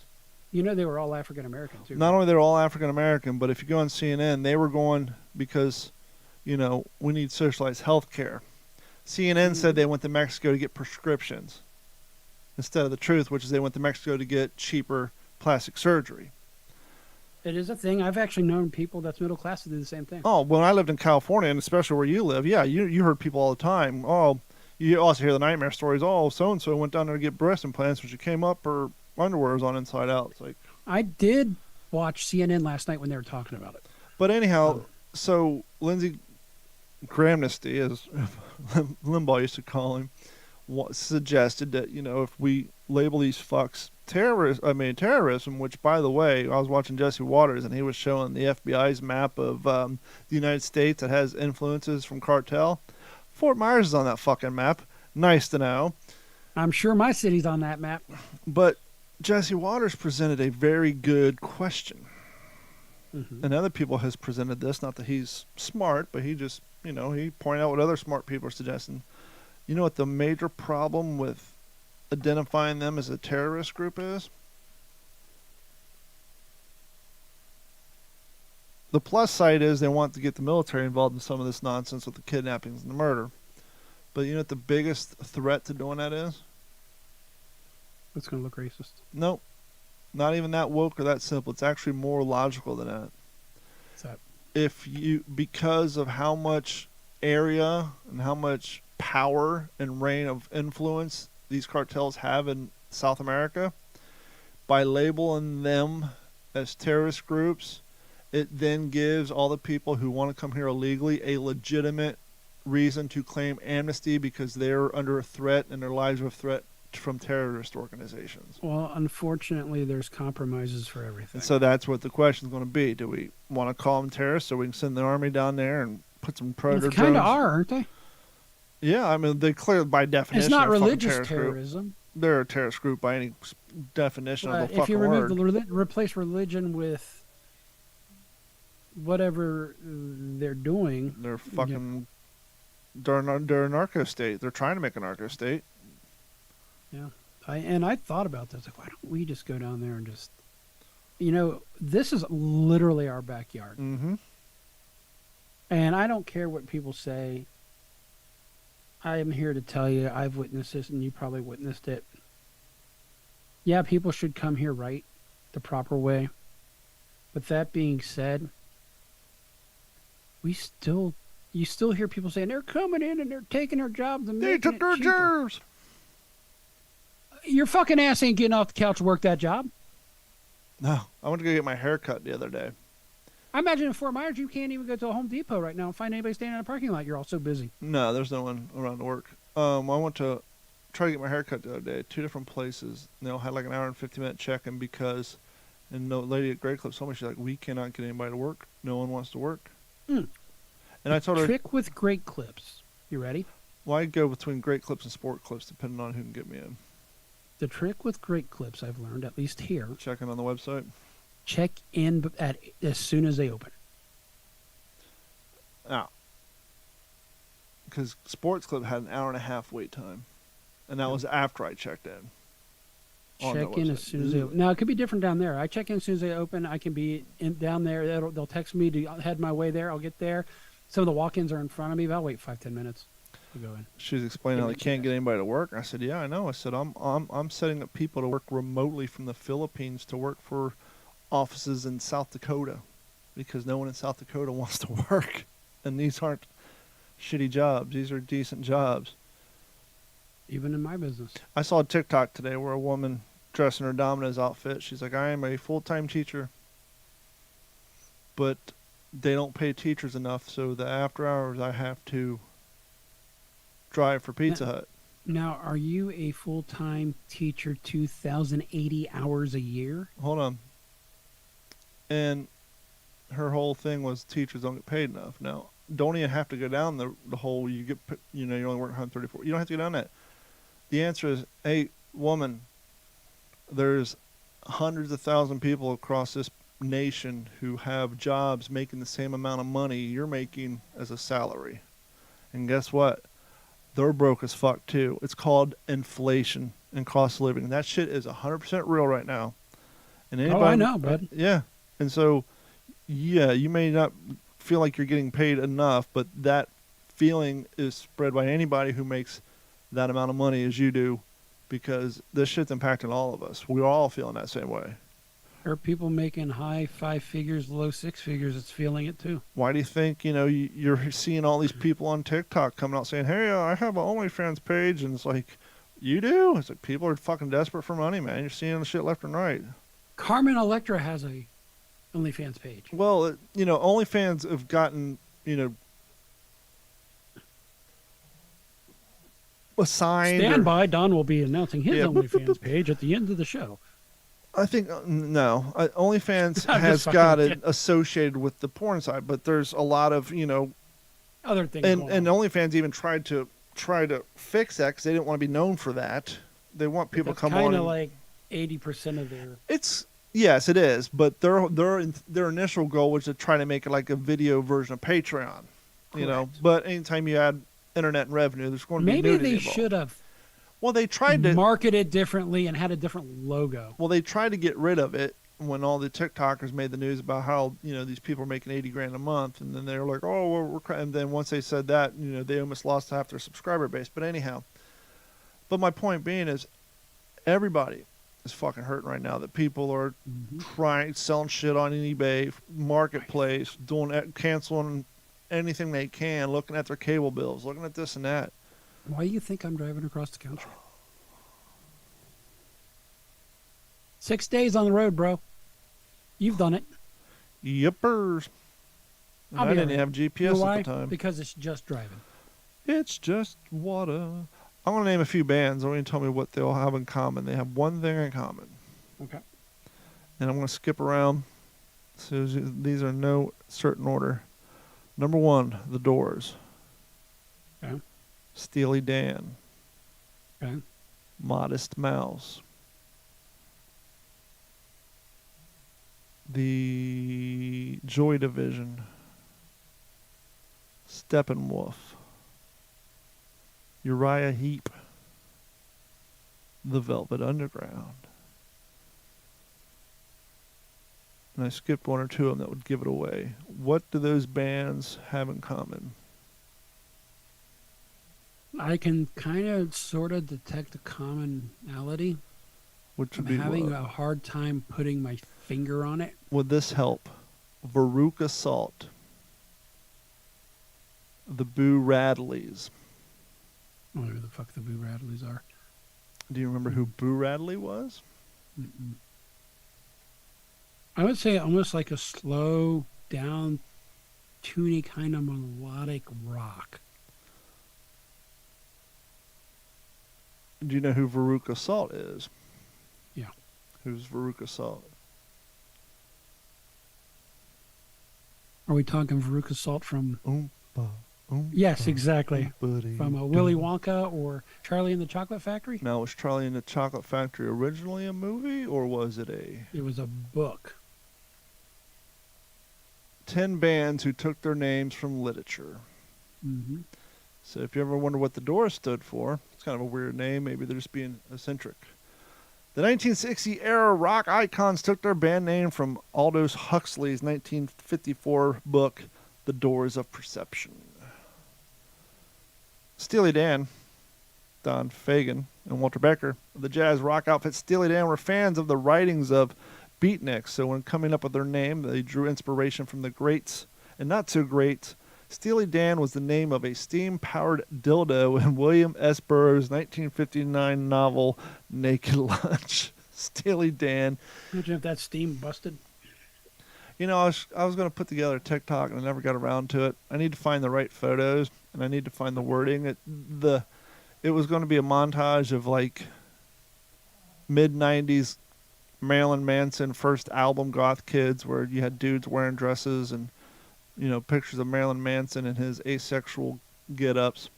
You know, they were all African American too. Not only they're all African American, but if you go on CNN, they were going because, we need socialized health care. CNN said they went to Mexico to get prescriptions instead of the truth, which is they went to Mexico to get cheaper plastic surgery. It is a thing. I've actually known people that's middle class to do the same thing. Oh, when I lived in California, and especially where you live, yeah, you heard people all the time. Oh, you also hear the nightmare stories. Oh, so-and-so went down there to get breast implants when she came up, her underwear was on inside out. It's like, I did watch CNN last night when they were talking about it. but anyhow, so Lindsey Grahamnesty, as Limbaugh used to call him, suggested that, if we label these fucks terrorism, which, by the way, I was watching Jesse Waters and he was showing the FBI's map of the United States that has influences from cartel. Fort Myers is on that fucking map. Nice to know. I'm sure my city's on that map. But Jesse Waters presented a very good question. Mm-hmm. And other people has presented this, not that he's smart, but he just, he pointed out what other smart people are suggesting. You know what the major problem with identifying them as a terrorist group is? The plus side is they want to get the military involved in some of this nonsense with the kidnappings and the murder. But you know what the biggest threat to doing that is? It's going to look racist. Nope. Not even that woke or that simple. It's actually more logical than that. What's that? Because of how much area and how much power and reign of influence these cartels have in South America, by labeling them as terrorist groups, it then gives all the people who want to come here illegally a legitimate reason to claim amnesty because they're under a threat and their lives are a threat from terrorist organizations. Well, unfortunately, there's compromises for everything. And so that's what the question is going to be. Do we want to call them terrorists so we can send the army down there and put some predator They kind of drones? are, aren't they? Yeah, I mean, they clearly, by definition, It's not are a fucking religious terrorist group. terrorism. They're a terrorist group by any definition of But the if fucking you remove word. replace religion with whatever they're doing, They're fucking... They're a narco state. They're trying to make a narco state. yeah. I thought about this. Like, why don't we just go down there and just, this is literally our backyard. Mm-hmm. And I don't care what people say. I am here to tell you, I've witnessed this, and you probably witnessed it. Yeah, people should come here right, the proper way. But that being said, you still hear people saying they're coming in and they're taking our jobs and They making took it our cheaper. jobs. Your fucking ass ain't getting off the couch to work that job. No, I went to go get my hair cut the other day. I imagine in Fort Myers, you can't even go to a Home Depot right now and find anybody standing in a parking lot. You're all so busy. No, there's no one around to work. I went to try to get my hair cut the other day, 2 different places. And they all had like an hour and 50-minute check-in because, and the lady at Great Clips told me, she's like, we cannot get anybody to work. No one wants to work. Mm. And I told her, Trick with great clips. You ready? well, I go between Great Clips and Sport Clips depending on who can get me in. The trick with great clips, I've learned, at least here, Checking on the website. check in as soon as they open. Now, because Sports Clip had an hour and a half wait time. And that was after I checked in. On their Check in as website. soon as they open. Now, it could be different down there. I check in as soon as they open. I can be down there. They'll text me to head my way there. I'll get there. Some of the walk-ins are in front of me, but I'll wait 5-10 minutes to go in. She was explaining how they can't get anybody to work. I said, yeah, I know. I said, I'm setting up people to work remotely from the Philippines to work for offices in South Dakota because no one in South Dakota wants to work. And these aren't shitty jobs. These are decent jobs. Even in my business. I saw a TikTok today where a woman dressed in her Domino's outfit. She's like, I am a full-time teacher, but they don't pay teachers enough, so the after hours I have to drive for Pizza Hut. Now, are you a full-time teacher, 2,080 hours a year? Hold on. And her whole thing was teachers don't get paid enough. Now, don't even have to go down the whole you only work 134. You don't have to go down that. The answer is, hey, woman, there's hundreds of thousands of people across this nation who have jobs making the same amount of money you're making as a salary. And guess what? They're broke as fuck too. It's called inflation and cost of living. That shit is 100% real right now. And anybody, I know, bud. Yeah. And so, yeah, you may not feel like you're getting paid enough, but that feeling is spread by anybody who makes that amount of money as you do, because this shit's impacting all of us. We're all feeling that same way. Are people making high 5 figures, low 6 figures? It's feeling it too. Why do you think, you're seeing all these people on TikTok coming out saying, hey, I have an OnlyFans page, and it's like, you do? It's like people are fucking desperate for money, man. You're seeing the shit left and right. Carmen Electra has a OnlyFans page. Well, OnlyFans have gotten, assigned. Stand by. Don will be announcing his Yeah. OnlyFans page at the end of the show. I think, no. OnlyFans I'm has just got fucking it associated with the porn side, but there's a lot of, Other things. and going on. OnlyFans even tried to fix that because they didn't want to be known for that. They want people to come on. Kind of and- like 80% of their. Yes, it is, but their initial goal was to try to make it like a video version of Patreon, Correct. But anytime you add internet revenue, there's going to be Maybe nudity they involved. should have Well, they tried to. marketed differently and had a different logo. Well, they tried to get rid of it when all the TikTokers made the news about how these people are making $80,000 a month, and then they were like, "Oh, well, and then once they said that, they almost lost half their subscriber base. But anyhow, my point being is, everybody is fucking hurting right now. That people are selling shit on eBay, Marketplace, canceling anything they can, looking at their cable bills, looking at this and that. Why do you think I'm driving across the country? 6 days on the road, bro. You've done it. Yippers. I'll I be didn't all right. have You know GPS why? at the time. Because it's just driving. It's just water. I'm going to name a few bands. I want you to tell me what they all have in common. They have one thing in common. Okay. And I'm going to skip around. So these are no certain order. Number 1, The Doors. Okay. Steely Dan. Okay. Modest Mouse. The Joy Division. Steppenwolf. Uriah Heep. The Velvet Underground. And I skipped one or two of them that would give it away. What do those bands have in common? I can kind of sort of detect a commonality. Which would I'm be having what? a hard time putting my finger on it. Would this help? Veruca Salt. The Boo Radleys. I don't know who the fuck the Boo Radleys are. Do you remember who Boo Radley was? Mm-mm. I would say almost like a slow down, tuny kind of melodic rock. Do you know who Veruca Salt is? Yeah. Who's Veruca Salt? Are we talking Veruca Salt from? Oompa, oompa, Yes, exactly. oompa-dee From Willy doo. Wonka or Charlie and the Chocolate Factory? Now, was Charlie and the Chocolate Factory originally a movie, or was it a... It was a book. 10 bands who took their names from literature. Mm-hmm. So if you ever wonder what the Doors stood for, it's kind of a weird name. Maybe they're just being eccentric. The 1960 era rock icons took their band name from Aldous Huxley's 1954 book, The Doors of Perception. Steely Dan, Don Fagen, and Walter Becker of the jazz rock outfit Steely Dan were fans of the writings of beatniks. So when coming up with their name, they drew inspiration from the greats and not so great. Steely Dan was the name of a steam-powered dildo in William S. Burroughs' 1959 novel Naked Lunch. Steely Dan. Imagine if that steam busted. You know, I was going to put together a TikTok and I never got around to it. I need to find the right photos and I need to find the wording. It was going to be a montage of like mid-90s Marilyn Manson first album Goth Kids, where you had dudes wearing dresses and, you know, pictures of Marilyn Manson and his asexual get-ups.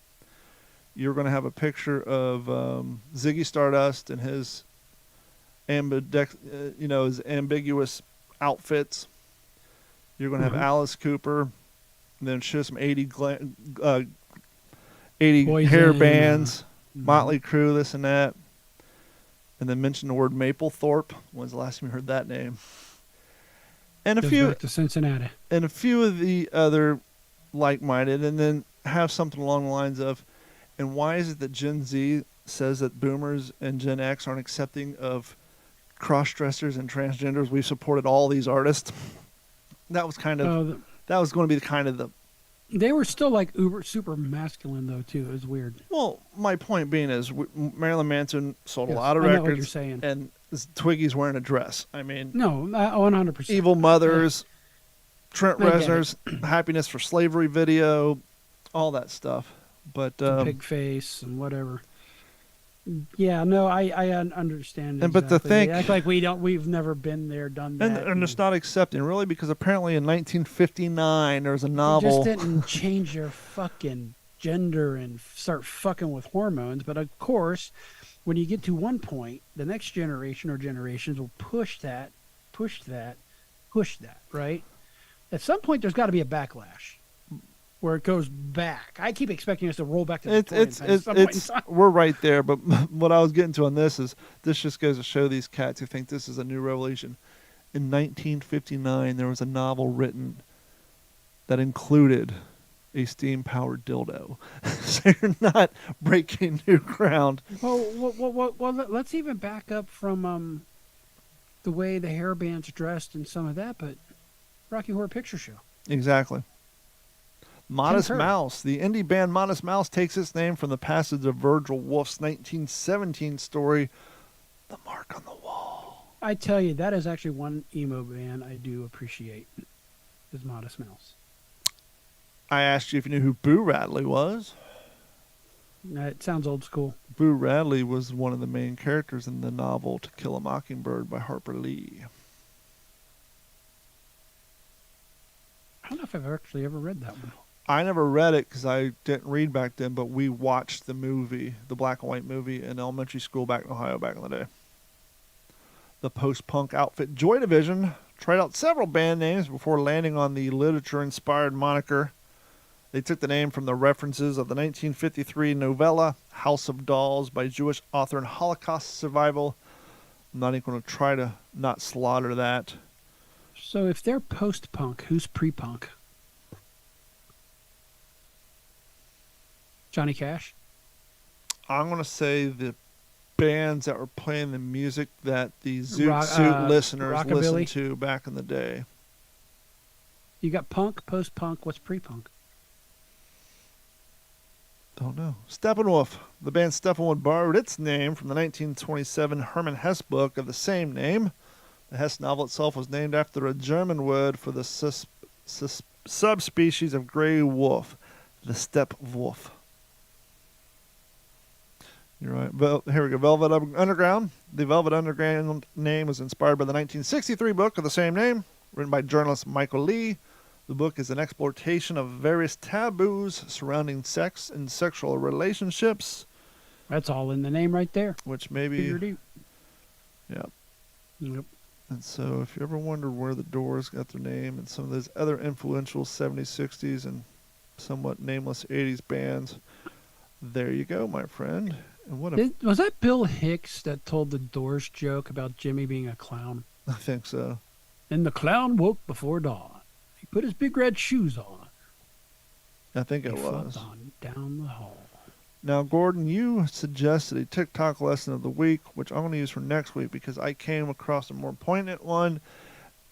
You're going to have a picture of Ziggy Stardust and his his ambiguous outfits. You're going to have Mhm. Alice Cooper, and then show some 80 Poison, hair bands, Mhm. Motley Crue, this and that. And then mention the word Mapplethorpe. When's the last time you heard that name? And Goes back to Cincinnati. a few of the other like-minded, and then have something along the lines of, and why is it that Gen Z says that boomers and Gen X aren't accepting of cross-dressers and transgenders? We've supported all these artists. That was kind of, that was going to be the They were still like super masculine though too. It was weird. well, my point being is Marilyn Manson sold a Yes, lot of I know what records, you're saying. and Twiggy's wearing a dress. I mean, No, 100%. Evil Mothers, Trent I get Reznor's Happiness for Slavery video, all that stuff. But Pig face and whatever. Yeah, no, I understand. And but to exactly. think- They act like we've never been there, done that. and it's not accepting really, because apparently in 1959 there was a They novel. just didn't change their fucking gender and start fucking with hormones. But of course, when you get to one point, the next generation or generations will push that, right? At some point, there's got to be a backlash where it goes back. I keep expecting us to roll back to Victorian times at some point in time. We're right there. But what I was getting to on this is, this just goes to show these cats who think this is a new revelation. In 1959, there was a novel written that included a steam-powered dildo. So you're not breaking new ground. Well, let's even back up from the way the hair bands dressed and some of that, but Rocky Horror Picture Show. Exactly. Modest Concur. Mouse. The indie band Modest Mouse takes its name from the passage of Virgil Woolf's 1917 story, The Mark on the Wall. I tell you, that is actually one emo band I do appreciate, is Modest Mouse. I asked you if you knew who Boo Radley was. It sounds old school. Boo Radley was one of the main characters in the novel To Kill a Mockingbird by Harper Lee. I don't know if I've actually ever read that one. I never read it because I didn't read back then, but we watched the movie, the black and white movie, in elementary school back in Ohio back in the day. The post-punk outfit Joy Division tried out several band names before landing on the literature-inspired moniker. They took the name from the references of the 1953 novella House of Dolls by Jewish author and Holocaust survival. I'm not even going to try to not slaughter that. So if they're post-punk, who's pre-punk? Johnny Cash? I'm going to say the bands that were playing the music that the Zoot Rock- Suit listeners Rockabilly? listened to back in the day. You got punk, post-punk, what's pre-punk? Don't know. Steppenwolf. The band Steppenwolf borrowed its name from the 1927 Hermann Hesse book of the same name. The Hesse novel itself was named after a German word for the subspecies of gray wolf, the steppe wolf. You're right. Here we go. Velvet Underground. The Velvet Underground name was inspired by the 1963 book of the same name, written by journalist Michael Lee. The book is an exploration of various taboos surrounding sex and sexual relationships. That's all in the name right there. Which maybe, Figured yeah. Yep. And so if you ever wondered where the Doors got their name and some of those other influential 70s, 60s, and somewhat nameless 80s bands, there you go, my friend. And what a... Was that Bill Hicks that told the Doors joke about Jimmy being a clown? I think so. And the clown woke before dawn. He put his big red shoes on. I think it He was. flipped on down the hall. Now, Gordon, you suggested a TikTok lesson of the week, which I'm going to use for next week because I came across a more poignant one,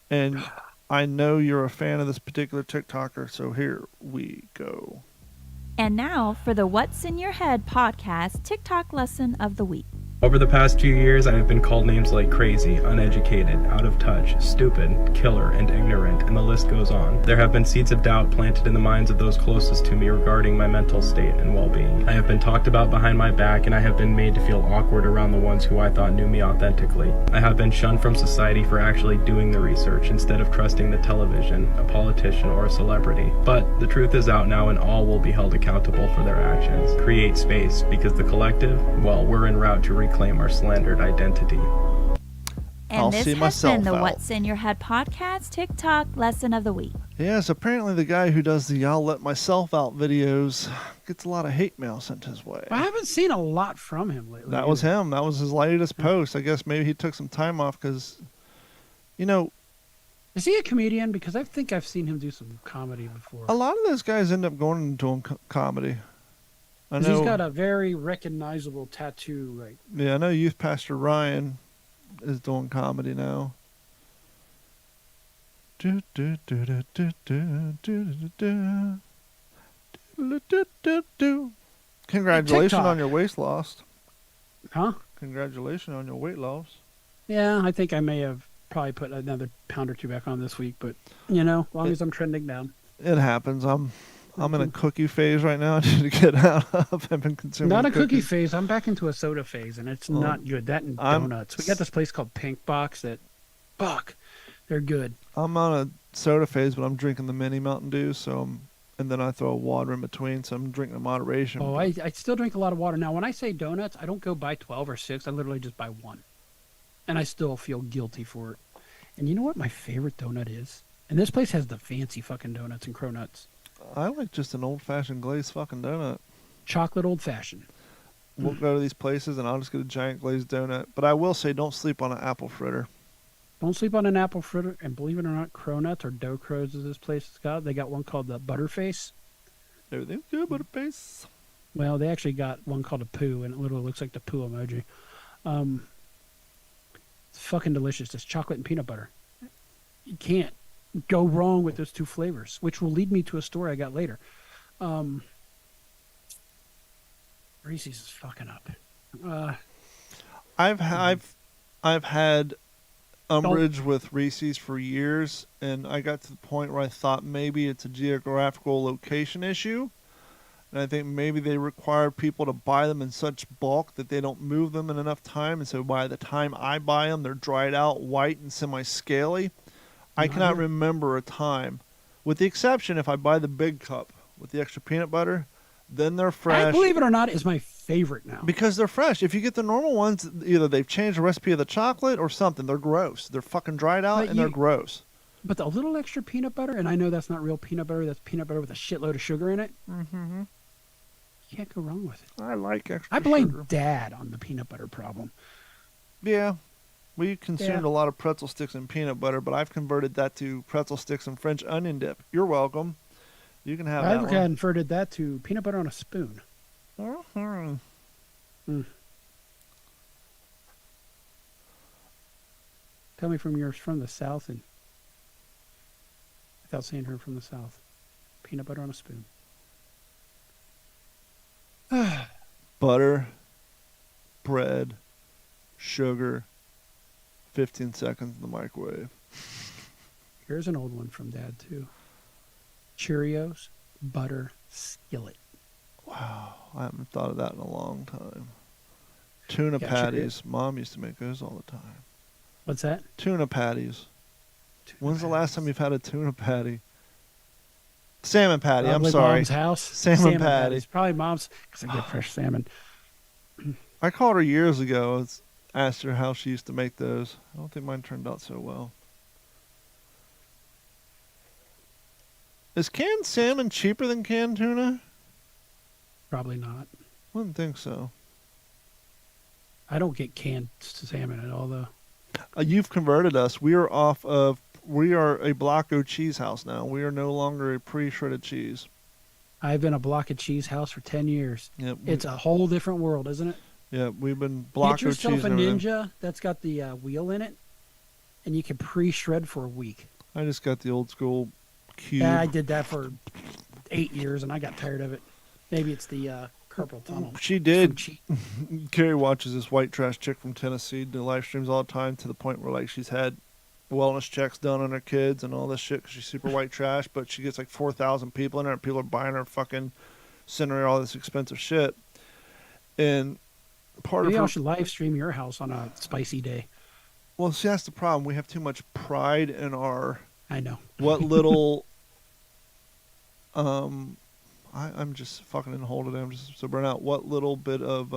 and I know you're a fan of this particular TikToker, so here we go. And now for the What's in Your Head podcast TikTok lesson of the week. Over the past 2 years, I have been called names like crazy, uneducated, out of touch, stupid, killer, and ignorant, and the list goes on. There have been seeds of doubt planted in the minds of those closest to me regarding my mental state and well-being. I have been talked about behind my back, and I have been made to feel awkward around the ones who I thought knew me authentically. I have been shunned from society for actually doing the research instead of trusting the television, a politician, or a celebrity. But the truth is out now, and all will be held accountable for their actions. Create space, because the collective, well, we're en route to reclaim our slandered identity. And I'll this see has myself been the out. What's in Your Head podcast TikTok lesson of the week. Yes, apparently the guy who does the I'll let myself out videos gets a lot of hate mail sent his way. I haven't seen a lot from him lately. That was either. him. That was his latest post. I guess maybe he took some time off because, you know, Is he a comedian? Because I think I've seen him do some comedy before. a lot of those guys end up going into comedy. I 'Cause know. he's got a very recognizable tattoo, right? Yeah, I know Youth Pastor Ryan is doing comedy now. Do, do, do, do, do, do, do, do, do. Do, do, do, do. Congratulations TikTok. on your weight loss. Huh? Congratulations on your weight loss. Yeah, I think I may have probably put another pound or two back on this week, but you know, as long as I'm trending down. It happens. I'm in a cookie phase right now. I need to get out of. I've been consuming Not a cookie cookies. phase. I'm back into a soda phase, and it's not good. That and I'm- donuts. We got this place called Pink Box that, fuck, they're good. I'm on a soda phase, but I'm drinking the mini Mountain Dew, and then I throw water in between, so I'm drinking in moderation. Oh, I still drink a lot of water. Now, when I say donuts, I don't go buy 12 or 6. I literally just buy one. And I still feel guilty for it. And you know what my favorite donut is? And this place has the fancy fucking donuts and cronuts. I like just an old-fashioned glazed fucking donut. Chocolate old fashioned. We'll go to these places, and I'll just get a giant glazed donut. But I will say, don't sleep on an apple fritter. Don't sleep on an apple fritter. And believe it or not, cronuts or dough crows as this place has got. They got one called the Butterface. Everything's good but a face. Well, they actually got one called a poo, and it literally looks like the poo emoji. It's fucking delicious. It's chocolate and peanut butter. You can't go wrong with those two flavors, which will lead me to a story I got later. Reese's is fucking up. I've had umbrage with Reese's for years, and I got to the point where I thought maybe it's a geographical location issue. And I think maybe they require people to buy them in such bulk that they don't move them in enough time. And so by the time I buy them, they're dried out, white, and semi-scaly. I cannot remember a time, with the exception if I buy the big cup with the extra peanut butter, then they're fresh. I, believe it or not, is my favorite now. Because they're fresh. If you get the normal ones, either they've changed the recipe of the chocolate or something. They're gross. They're fucking dried out and they're gross. But the little extra peanut butter, and I know that's not real peanut butter. That's peanut butter with a shitload of sugar in it. Mm-hmm. You can't go wrong with it. I like extra I blame sugar. Dad on the peanut butter problem. Yeah. We consumed a lot of pretzel sticks and peanut butter, but I've converted that to pretzel sticks and French onion dip. You're welcome. You can have that I've one. converted that to peanut butter on a spoon. Mm-hmm. Mm. Tell me you're from the South and without saying her from the South. Peanut butter on a spoon. Butter, bread, sugar, 15 seconds in the microwave. Here's an old one from Dad, too. Cheerios, butter, skillet. Wow, I haven't thought of that in a long time. Tuna patties. Mom used to make those all the time. What's that? Tuna patties. When's the last time you've had a tuna patty? Salmon patty, Probably I'm sorry. Mom's house. Salmon patty. Probably Mom's, because I get fresh salmon. I called her years ago, asked her how she used to make those. I don't think mine turned out so well. Is canned salmon cheaper than canned tuna? Probably not. Wouldn't think so. I don't get canned salmon at all, though. You've converted us. We are a Blocko cheese house now. We are no longer a pre-shredded cheese. I've been a block of cheese house for 10 years. Yep. It's a whole different world, isn't it? Yeah, we've been Blocko Get yourself cheese a and everything. Ninja that's got the wheel in it, and you can pre-shred for a week. I just got the old school cube. Yeah, I did that for 8 years, and I got tired of it. Maybe it's the carpal tunnel. She It's did. from cheese. Carrie watches this white trash chick from Tennessee do live streams all the time to the point where like she's had wellness checks done on her kids and all this shit because she's super white trash, but she gets like 4,000 people in there and people are buying her fucking, sending her all this expensive shit. And part Maybe of I her, should live stream your house on a spicy day. well, see, that's the problem. We have too much pride in our I know. what little I'm just fucking in hold today. I'm just so burnt out. What little bit of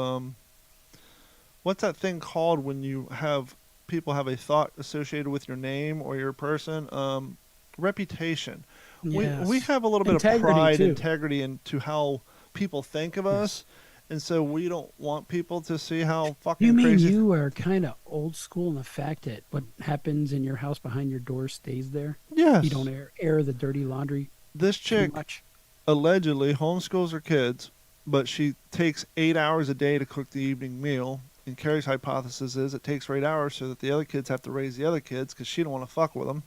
what's that thing called when you have people have a thought associated with your name or your person? Reputation. Yes. We have a little bit Integrity, of pride, too. integrity into how people think of us, and so we don't want people to see how fucking You mean crazy. you are kind of old school in the fact that what happens in your house behind your door stays there? Yes. You don't air the dirty laundry This too chick much? allegedly homeschools her kids, but she takes 8 hours a day to cook the evening meal. And Carrie's hypothesis is it takes her 8 hours so that the other kids have to raise the other kids because she don't want to fuck with them.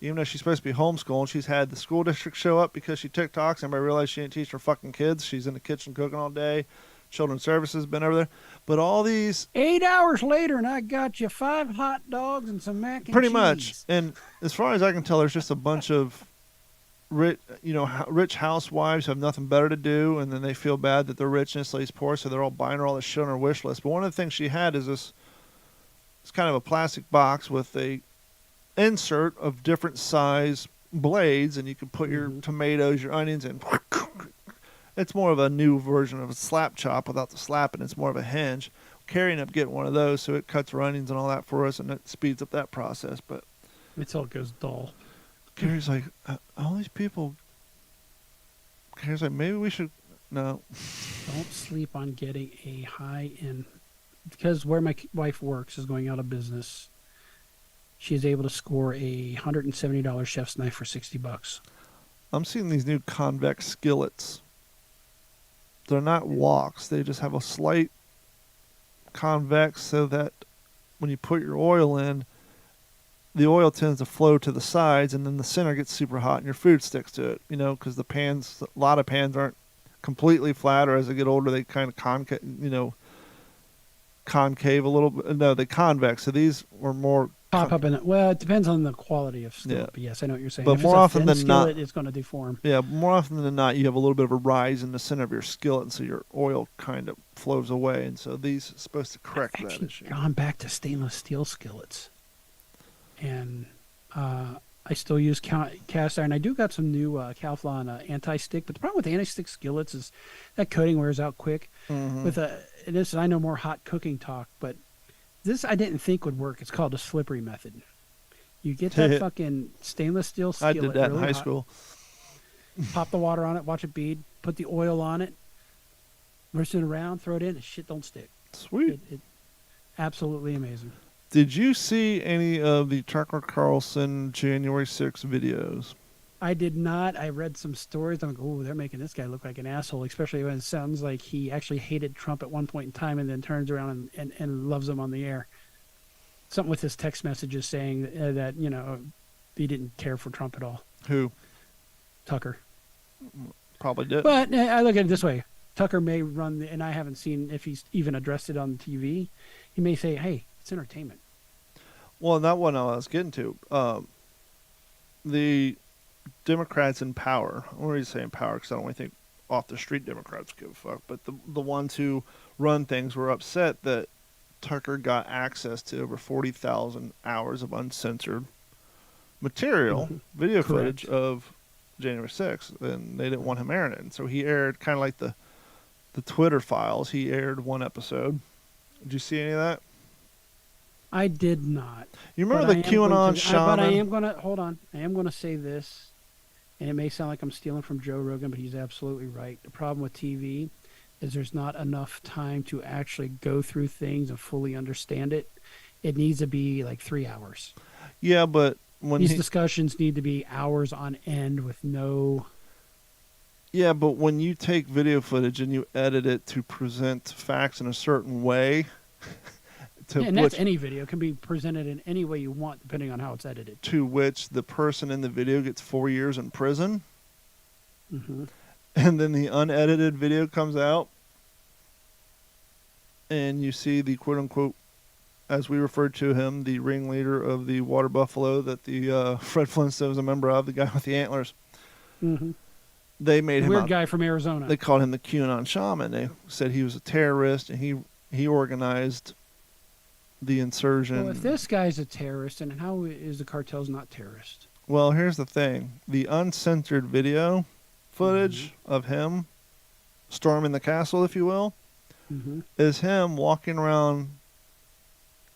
Even though she's supposed to be homeschooling, she's had the school district show up because she TikToks. Everybody realized she didn't teach her fucking kids. She's in the kitchen cooking all day. Children's Services been over there. But all these 8 hours later, and I got you 5 hot dogs and some mac and pretty cheese. much. And as far as I can tell, there's just a bunch of rich housewives who have nothing better to do, and then they feel bad that their richness lays poor, so they're all buying her all this shit on her wish list. But one of the things she had is this kind of a plastic box with a insert of different size blades, and you can put your tomatoes, your onions in. It's more of a new version of a slap chop without the slapping. It's more of a hinge. Carrie ended up getting one of those, so it cuts her onions and all that for us, and it speeds up that process. But Until it goes dull. Carrie's like, all these people. Carrie's like, maybe we should. No. Don't sleep on getting a high-end... Because where my wife works is going out of business. She's able to score a $170 chef's knife for $60. I'm seeing these new convex skillets. They're not woks. They just have a slight convex so that when you put your oil in, the oil tends to flow to the sides, and then the center gets super hot and your food sticks to it, because the pans, a lot of pans aren't completely flat, or as they get older, they kind of concave a little bit. No, they convex. So these are more pop up in it. Well, it depends on the quality of skillet. Yeah. But yes, I know what you're saying. But If more it's a often thin than skillet, not- it's going to deform. Yeah, more often than not, you have a little bit of a rise in the center of your skillet, and so your oil kind of flows away. And so these are supposed to correct I've that actually issue. gone back to stainless steel skillets, and I still use cast iron. I do got some new Calphalon anti-stick, but the problem with anti-stick skillets is that coating wears out quick. Mhm. With this, I know more hot cooking talk, but this I didn't think would work. It's called a slippery method. You get that fucking stainless steel I skillet. did that really in high hot, school. Pop the water on it, watch it bead, put the oil on it, rinse it around, throw it in, and shit don't stick. Sweet. It absolutely amazing. Did you see any of the Tucker Carlson January 6th videos? I did not. I read some stories. I'm like, oh, they're making this guy look like an asshole, especially when it sounds like he actually hated Trump at one point in time and then turns around and loves him on the air. Something with his text messages saying that, he didn't care for Trump at all. Who? Tucker. Probably did. But I look at it this way. Tucker may run, and I haven't seen if he's even addressed it on TV. He may say, hey, it's entertainment. Well, that one I was getting to. The Democrats in power, I'm already saying power because I don't really think off the street Democrats give a fuck, but the ones who run things were upset that Tucker got access to over 40,000 hours of uncensored material, video Correct. footage of January 6th, and they didn't want him airing it. And so he aired kind of like the Twitter files. He aired one episode. Did you see any of that? I did not. You remember But the I am going QAnon to- shaman? But I am going to, hold on. I am going to say this, and it may sound like I'm stealing from Joe Rogan, but he's absolutely right. The problem with TV is there's not enough time to actually go through things and fully understand it. It needs to be like 3 hours. Yeah, but when These discussions need to be hours on end with no... Yeah, but when you take video footage and you edit it to present facts in a certain way, and that's any video. It can be presented in any way you want, depending on how it's edited. to which the person in the video gets 4 years in prison, Mm-hmm. and then the unedited video comes out, and you see the quote-unquote, as we referred to him, the ringleader of the water buffalo that the Fred Flintstone was a member of, the guy with the antlers. Mm-hmm. They made him Weird out- guy from Arizona. They called him the QAnon shaman. They said he was a terrorist, and he organized the insurgen. Well, if this guy's a terrorist, then how is the cartels not terrorist? Well, here's the thing. The uncensored video footage of him storming the castle, if you will, Mm-hmm. is him walking around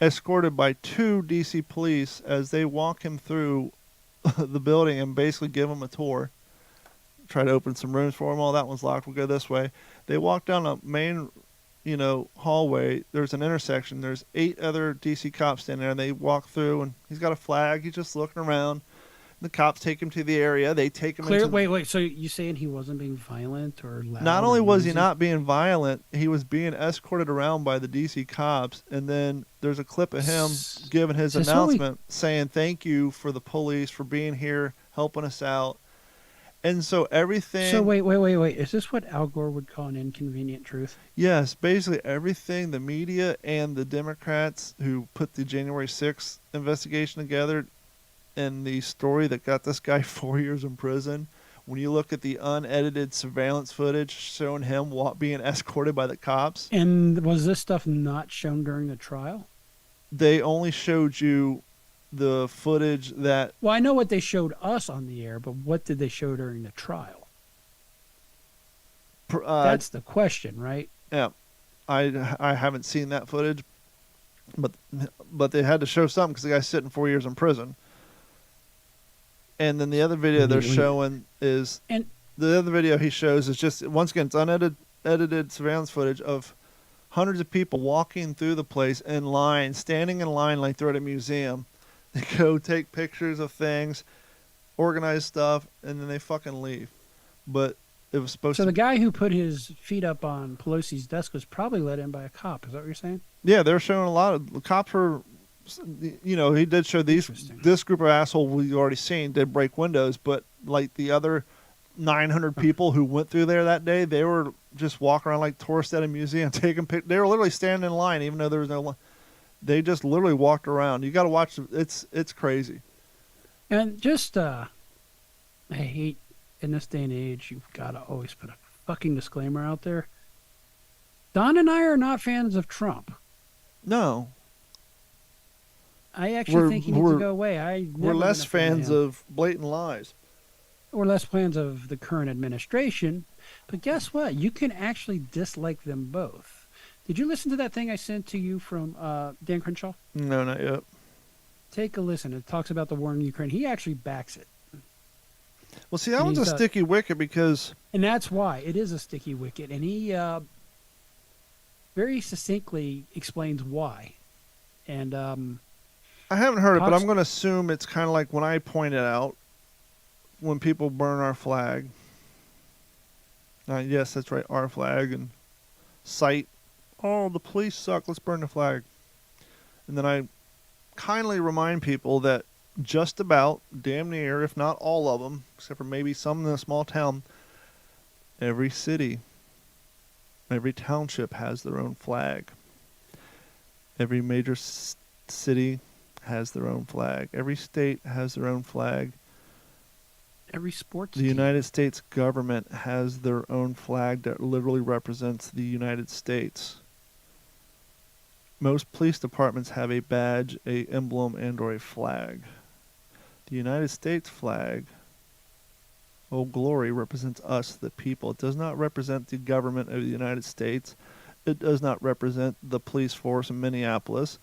escorted by 2 DC police as they walk him through the building and basically give him a tour. Try to open some rooms for him. Oh, that one's locked. We'll go this way. They walk down a main, hallway. There's an intersection. There's 8 other DC cops standing there, and they walk through, and he's got a flag. He's just looking around. The cops take him to the area. They take him into... Wait. So you saying he wasn't being violent or loud? Not or only was he noisy? not being violent, he was being escorted around by the DC cops. And then there's a clip of him giving his So announcement saying, thank you for the police for being here, helping us out. And so everything... So wait. Is this what Al Gore would call an inconvenient truth? Yes, basically everything the media and the Democrats who put the January 6th investigation together and the story that got this guy 4 years in prison, when you look at the unedited surveillance footage showing him being escorted by the cops, And was this stuff not shown during the trial? they only showed you the footage that... Well, I know what they showed us on the air, but what did they show during the trial? That's the question, right? Yeah, I haven't seen that footage, but they had to show something because the guy's sitting 4 years in prison. And then the other video they're showing is... And The other video he shows is just, once again, it's unedited surveillance footage of hundreds of people walking through the place in line, standing in line like they're at a museum. They go take pictures of things, organize stuff, and then they fucking leave. But it was supposed so to... the guy who put his feet up on Pelosi's desk was probably let in by a cop. Is that what you're saying? Yeah, they're showing a lot of... The cops were... he did show Interesting. this group of assholes we've already seen did break windows, but like the other 900 people who went through there that day, they were just walking around like tourists at a museum taking pictures. They were literally standing in line, even though there was no line. They just literally walked around. You got to watch. It's crazy. And just, I hate, in this day and age, you've got to always put a fucking disclaimer out there. Don and I are not fans of Trump. No, I actually think he needs to go away. we're less fans of blatant lies. We're less fans of the current administration. But guess what? You can actually dislike them both. Did you listen to that thing I sent to you from Dan Crenshaw? No, not yet. Take a listen. It talks about the war in Ukraine. He actually backs it. Well, see, that And one's a he's, sticky wicket because And that's why. It is a sticky wicket. And he very succinctly explains why. And I haven't heard it, but talks- I'm going to assume it's kind of like when I pointed out when people burn our flag. Yes, that's right, our flag, and cite, oh, the police suck, let's burn the flag. And then I kindly remind people that just about, damn near, if not all of them, except for maybe some in a small town, every city, every township has their own flag. Every major city has their own flag. Every state has their own flag. every sports The team. United States government has their own flag that literally represents the United States. Most police departments have a badge, a emblem, and or a flag. The United States flag, Old Glory, represents us, the people. It does not represent the government of the United States. It does not represent the police force in Minneapolis.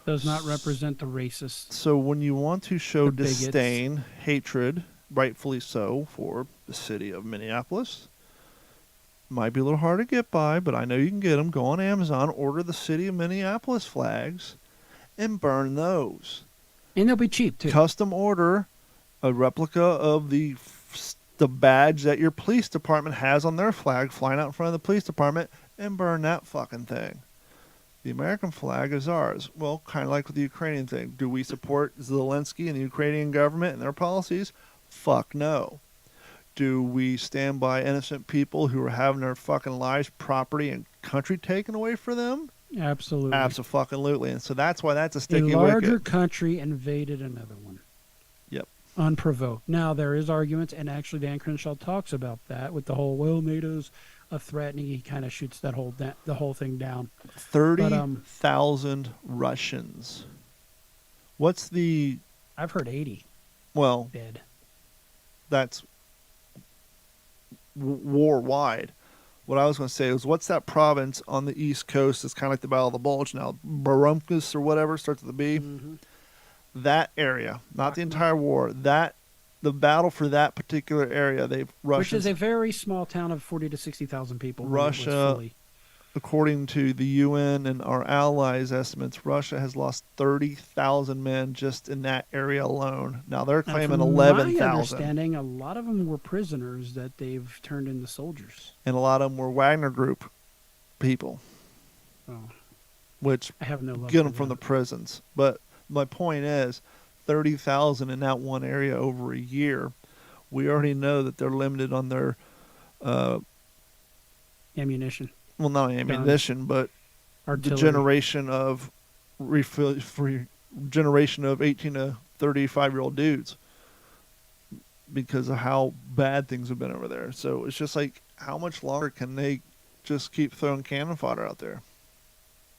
Does not represent the racists. So when you want to show The bigots. disdain, hatred, rightfully so, for the city of Minneapolis, might be a little hard to get by, but I know you can get them. Go on Amazon, order the city of Minneapolis flags, and burn those. And they'll be cheap, too. Custom order a replica of the badge that your police department has on their flag, flying out in front of the police department, and burn that fucking thing. The American flag is ours. Well, kind of like with the Ukrainian thing. Do we support Zelensky and the Ukrainian government and their policies? Fuck no. Do we stand by innocent people who are having their fucking lives, property, and country taken away from them? Absolutely. Absolutely. And so that's why that's a A sticky larger wicket. country invaded another one. Yep. Unprovoked. Now, there is arguments, and actually Dan Crenshaw talks about that with the whole, well, NATO's a threatening. He kind of shoots the whole thing down. 30,000 Russians. What's the... I've heard 80 Well, dead. that's war-wide. What I was going to say was, what's that province on the East Coast that's kind of like the Battle of the Bulge now? Barumkus or whatever, starts with a B. Mm-hmm. That area, not the entire war, the battle for that particular area, Which Russians, is a very small town of 40 to 60,000 people. when it was Russia- fully- according to the UN and our allies' estimates, Russia has lost 30,000 men just in that area alone. Now they're Now, claiming from 11,000. my understanding, a lot of them were prisoners that they've turned into soldiers. And a lot of them were Wagner Group people, Oh, which I have no love get for them from the them. prisons. But my point is, 30,000 in that one area over a year. We already know that they're limited on their, Ammunition, well, not ammunition, but artillery. the generation of generation of 18 to 35-year-old dudes, because of how bad things have been over there. So it's just like, how much longer can they just keep throwing cannon fodder out there?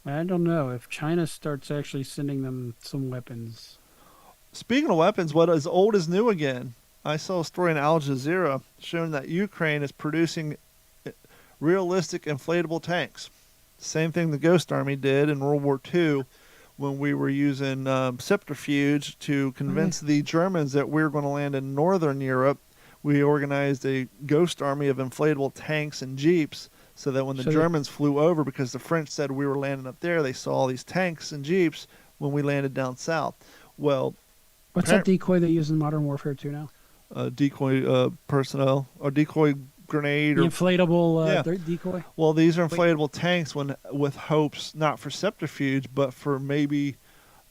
I don't know. If China starts actually sending them some weapons, Speaking of weapons, what is old is new again. I saw a story in Al Jazeera showing that Ukraine is producing realistic inflatable tanks. Same thing the Ghost Army did in World War II when we were using subterfuge to convince the Germans that we were going to land in Northern Europe. We organized a Ghost Army of inflatable tanks and jeeps so that when the So the- Germans flew over, because the French said we were landing up there, they saw all these tanks and jeeps when we landed down south. Well, what's that decoy they use in Modern Warfare 2 now? decoy personnel or decoy grenade The or inflatable Yeah. decoy? well, these are inflatable tanks with hopes not for subterfuge but for maybe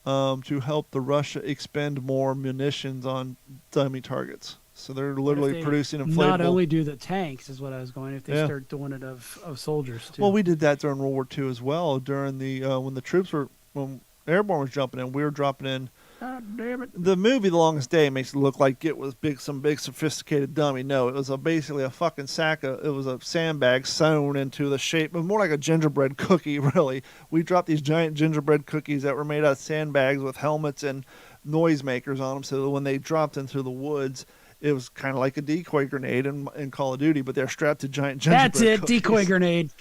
to help the Russia expend more munitions on dummy targets. So they're literally they producing inflatable. Not only do the tanks, is what I was going, if they Yeah. start doing it of soldiers, too. Well, we did that during World War II as well. During the when the troops were when Airborne was jumping in. We were dropping in. God damn it. The movie The Longest Day makes it look like it was some big sophisticated dummy. No, it was basically a fucking it was a sandbag sewn into the shape of more like a gingerbread cookie, really. We dropped these giant gingerbread cookies that were made out of sandbags with helmets and noisemakers on them, so that when they dropped into the woods, it was kind of like a decoy grenade in Call of Duty, but they're strapped to giant gingerbread That's it, cookies. decoy grenade.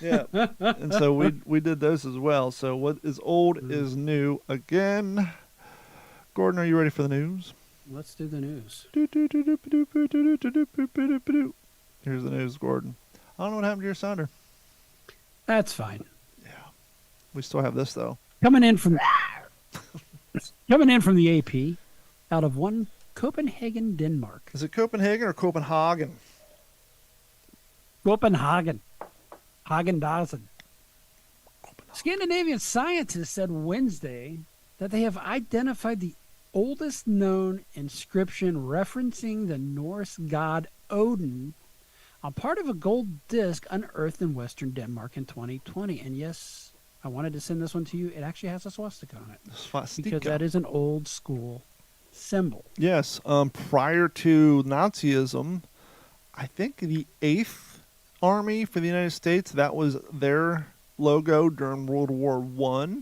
Yeah, and so we did those as well. So what is old is new again. Gordon, are you ready for the news? Let's do the news. Here's the news, Gordon. I don't know what happened to your sounder. That's fine. Yeah, we still have this though. Coming in from the AP, out of Copenhagen, Denmark. Is it Copenhagen or Copenhagen? Copenhagen. Hagen-Dazsen. Scandinavian scientists said Wednesday that they have identified the oldest known inscription referencing the Norse god Odin on part of a gold disc unearthed in western Denmark in 2020. And yes, I wanted to send this one to you. It actually has a swastika on it. Because that is an old school symbol. Yes. Prior to Nazism, I think the 8th Army for the United States, that was their logo during World War I.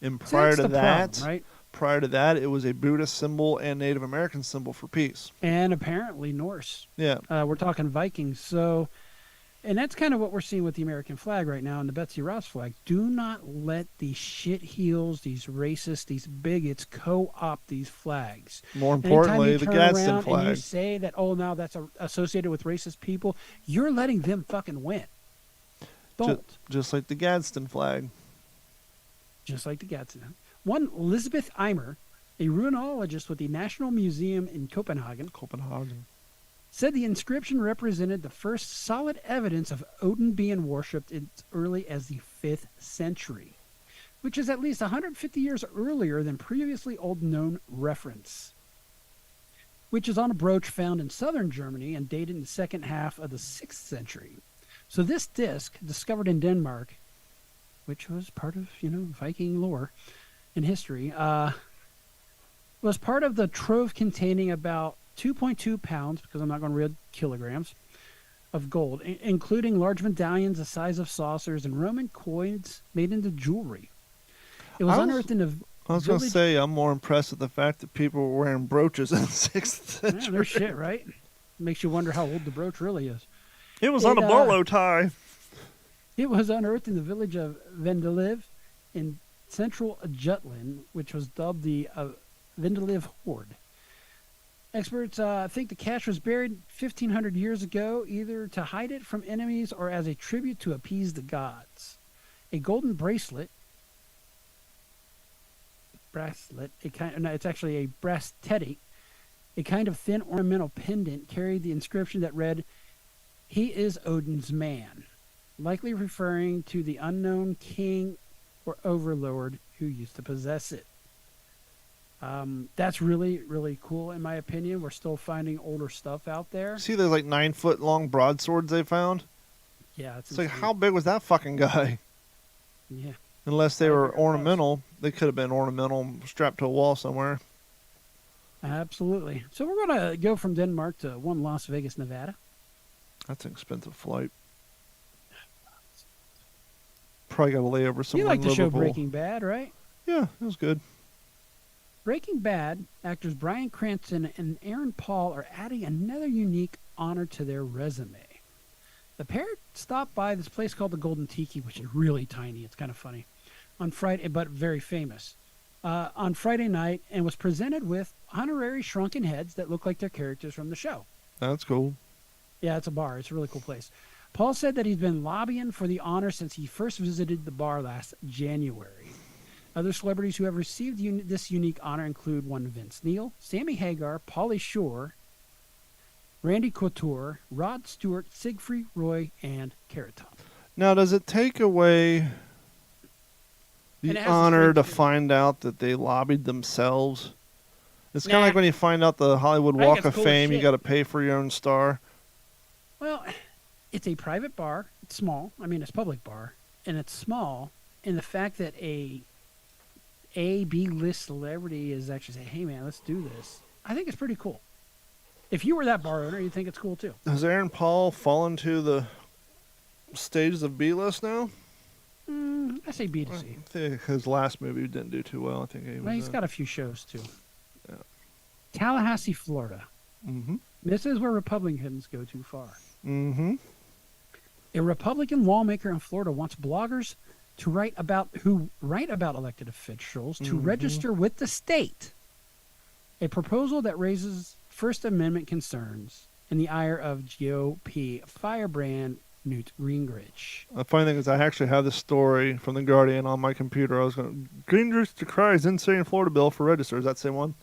And prior to that, right? Prior to that, it was a Buddhist symbol and Native American symbol for peace. And apparently Norse. Yeah. We're talking Vikings. So, and that's kind of what we're seeing with the American flag right now and the Betsy Ross flag. Do not let these shitheels, these racists, these bigots co-opt these flags. More importantly, the Gadsden flag. And you flag. say that, oh, now that's associated with racist people. You're letting them fucking win. Don't. Just like the Gadsden flag. Just like the Gadsden. One Elizabeth Eimer, a ruinologist with the National Museum in Copenhagen, said the inscription represented the first solid evidence of Odin being worshipped as early as the 5th century, which is at least 150 years earlier than previously old known reference, which is on a brooch found in southern Germany and dated in the second half of the 6th century. So this disc, discovered in Denmark, which was part of, Viking lore and history, was part of the trove containing about 2.2 pounds, because I'm not going to read kilograms, of gold, including large medallions the size of saucers and Roman coins made into jewelry. It was unearthed in a I was going to say, I'm more impressed with the fact that people were wearing brooches in the 6th century. Yeah, they're shit, right? Makes you wonder how old the brooch really is. It was on a bolo tie. It was unearthed in the village of Vendelev in central Jutland, which was dubbed the Vendelev Hoard. Experts think the cache was buried 1,500 years ago, either to hide it from enemies or as a tribute to appease the gods. A golden bracelet, it's actually a bracelet, a kind of thin ornamental pendant, carried the inscription that read, "He is Odin's man," likely referring to the unknown king or overlord who used to possess it. That's really, really cool, in my opinion. We're still finding older stuff out there. See those 9-foot long broadswords they found? Yeah, it's like, how big was that fucking guy? Yeah. Unless they were ornamental. They could have been ornamental, strapped to a wall somewhere. Absolutely. So we're going to go from Denmark to one Las Vegas, Nevada. That's an expensive flight. Probably got to lay over somewhere. You like in the show Liverpool. Breaking Bad, right? Yeah, it was good. Breaking Bad actors Bryan Cranston and Aaron Paul are adding another unique honor to their resume. The pair stopped by this place called the Golden Tiki, which is really tiny. It's kind of funny. On Friday, but very famous. On Friday night, and was presented with honorary shrunken heads that look like their characters from the show. That's cool. Yeah, it's a bar. It's a really cool place. Paul said that he's been lobbying for the honor since he first visited the bar last January. Other celebrities who have received this unique honor include one Vince Neil, Sammy Hagar, Pauly Shore, Randy Couture, Rod Stewart, Siegfried Roy, and Carrot Top. Now, does it take away the honor to find out that they lobbied themselves? It's kind of like when you find out the Hollywood Walk of Fame, you got to pay for your own star. Well, it's a private bar. It's small. I mean, it's a public bar, and it's small. And the fact that A B-list celebrity is actually saying, hey, man, let's do this. I think it's pretty cool. If you were that bar owner, you'd think it's cool, too. Has Aaron Paul fallen to the stages of B-list now? I say B to I C. think his last movie didn't do too well. I think he was. Well, he's got a few shows, too. Yeah. Tallahassee, Florida. Mm-hmm. This is where Republicans go too far. Mm-hmm. A Republican lawmaker in Florida wants bloggers to write about elected officials to register with the state. A proposal that raises First Amendment concerns in the ire of GOP firebrand Newt Gingrich. The funny thing is, I actually have this story from the Guardian on my computer. I was going, Gingrich decries insane Florida bill for register. Is that the same one?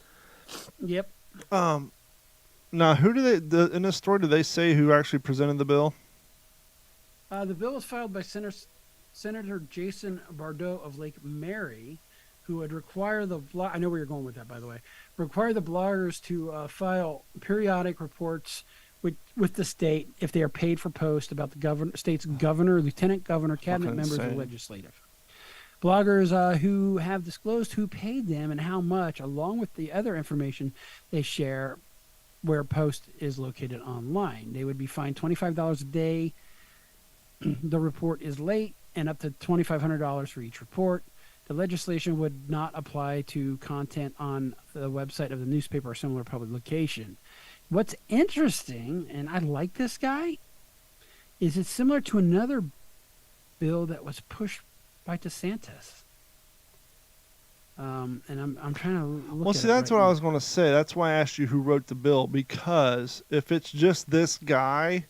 Yep. Now, who do they in this story? Do they say who actually presented the bill? The bill was filed by Senator Jason Bordeaux of Lake Mary, who would require I know where you're going with that, by the way. Require the bloggers to file periodic reports with the state if they are paid for posts about the state's governor, lieutenant governor, cabinet members, or legislative. Bloggers who have disclosed who paid them and how much, along with the other information they share where a post is located online. They would be fined $25 a day. The report is late, and up to $2,500 for each report. The legislation would not apply to content on the website of the newspaper or similar public location. What's interesting, and I like this guy, is it's similar to another bill that was pushed by DeSantis. And I'm trying to look Well, at see, it that's right what I now. was going to say. That's why I asked you who wrote the bill, because if it's just this guy,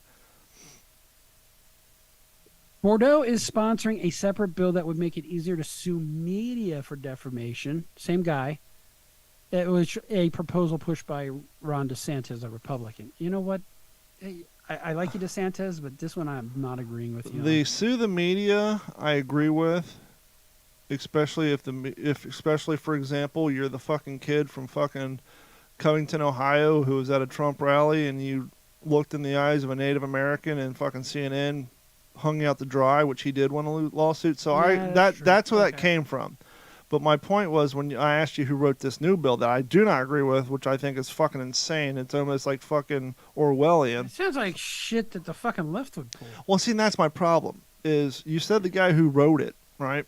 Bordeaux is sponsoring a separate bill that would make it easier to sue media for defamation. Same guy. It was a proposal pushed by Ron DeSantis, a Republican. You know what? Hey, I like you, DeSantis, but this one I'm not agreeing with you the on. sue the media, I agree with. Especially especially for example, you're the fucking kid from fucking Covington, Ohio, who was at a Trump rally, and you looked in the eyes of a Native American, and fucking CNN hung you out to dry, which he did win a lawsuit. So Yeah, that's where that okay. came from. But my point was, when I asked you who wrote this new bill that I do not agree with, which I think is fucking insane. It's almost like fucking Orwellian. It sounds like shit that the fucking left would pull. Well, see, and that's my problem. Is you said the guy who wrote it, right?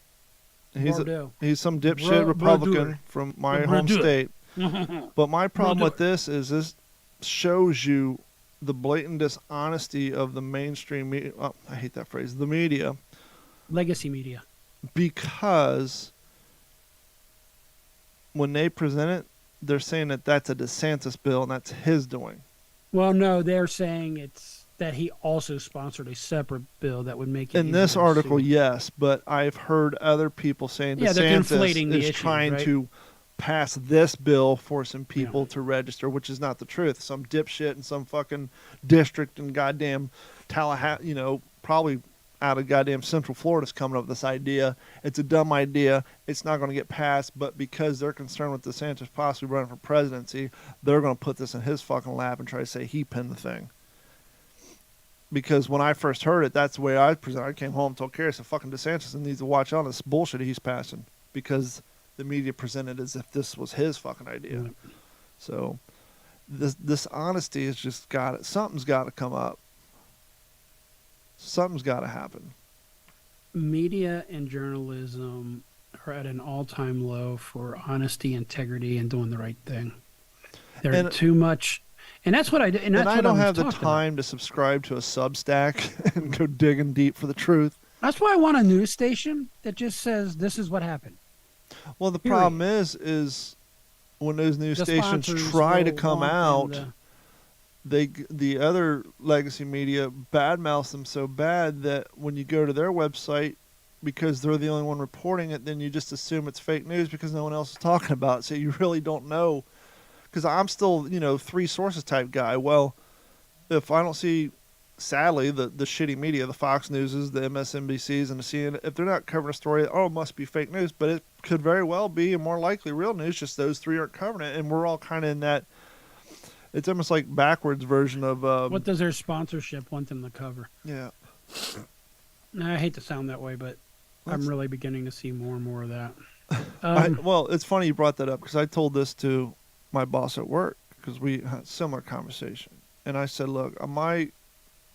Bordeaux. He's some dipshit Republican Bordeaux. from my home state. But my problem with this is this shows you the blatant dishonesty of the mainstream media. Oh, I hate that phrase. The media. Legacy media. Because when they present it, they're saying that that's a DeSantis bill and that's his doing. Well, no, they're saying it's that he also sponsored a separate bill that would make it In easier this to article, sue. yes, but I've heard other people saying Yeah, they're conflating DeSantis the is issues, trying right? to pass this bill forcing people to register, which is not the truth. Some dipshit in some fucking district in goddamn Tallahassee, probably out of goddamn Central Florida is coming up with this idea. It's a dumb idea. It's not going to get passed, but because they're concerned with DeSantis possibly running for presidency, they're going to put this in his fucking lap and try to say he pinned the thing. Because when I first heard it, that's the way I presented. I came home and told Carrie, I said, fucking DeSantis needs to watch out on this bullshit he's passing. Because the media presented as if this was his fucking idea. Right. So this honesty has just something's got to come up. Something's got to happen. Media and journalism are at an all-time low for honesty, integrity, and doing the right thing. They're too much, and that's what I do. And that's And I what don't was have the talking time to subscribe to a Substack and go digging deep for the truth. That's why I want a news station that just says this is what happened. Well, the Period. problem is when those news The stations sponsors try to will come want out, them the other legacy media badmouths them so bad that when you go to their website, because they're the only one reporting it, then you just assume it's fake news because no one else is talking about it. So you really don't know. Because I'm still, three sources type guy. Well, if I don't see, sadly, the shitty media, the Fox Newses, the MSNBCs, and the CNN, if they're not covering a story, it must be fake news. But it could very well be, and more likely, real news. Just those three aren't covering it, and we're all kind of in that. It's almost like backwards version of. what does their sponsorship want them to cover? Yeah. I hate to sound that way, but I'm really beginning to see more and more of that. Well, it's funny you brought that up because I told this to my boss at work because we had a similar conversation, and I said, "Look, my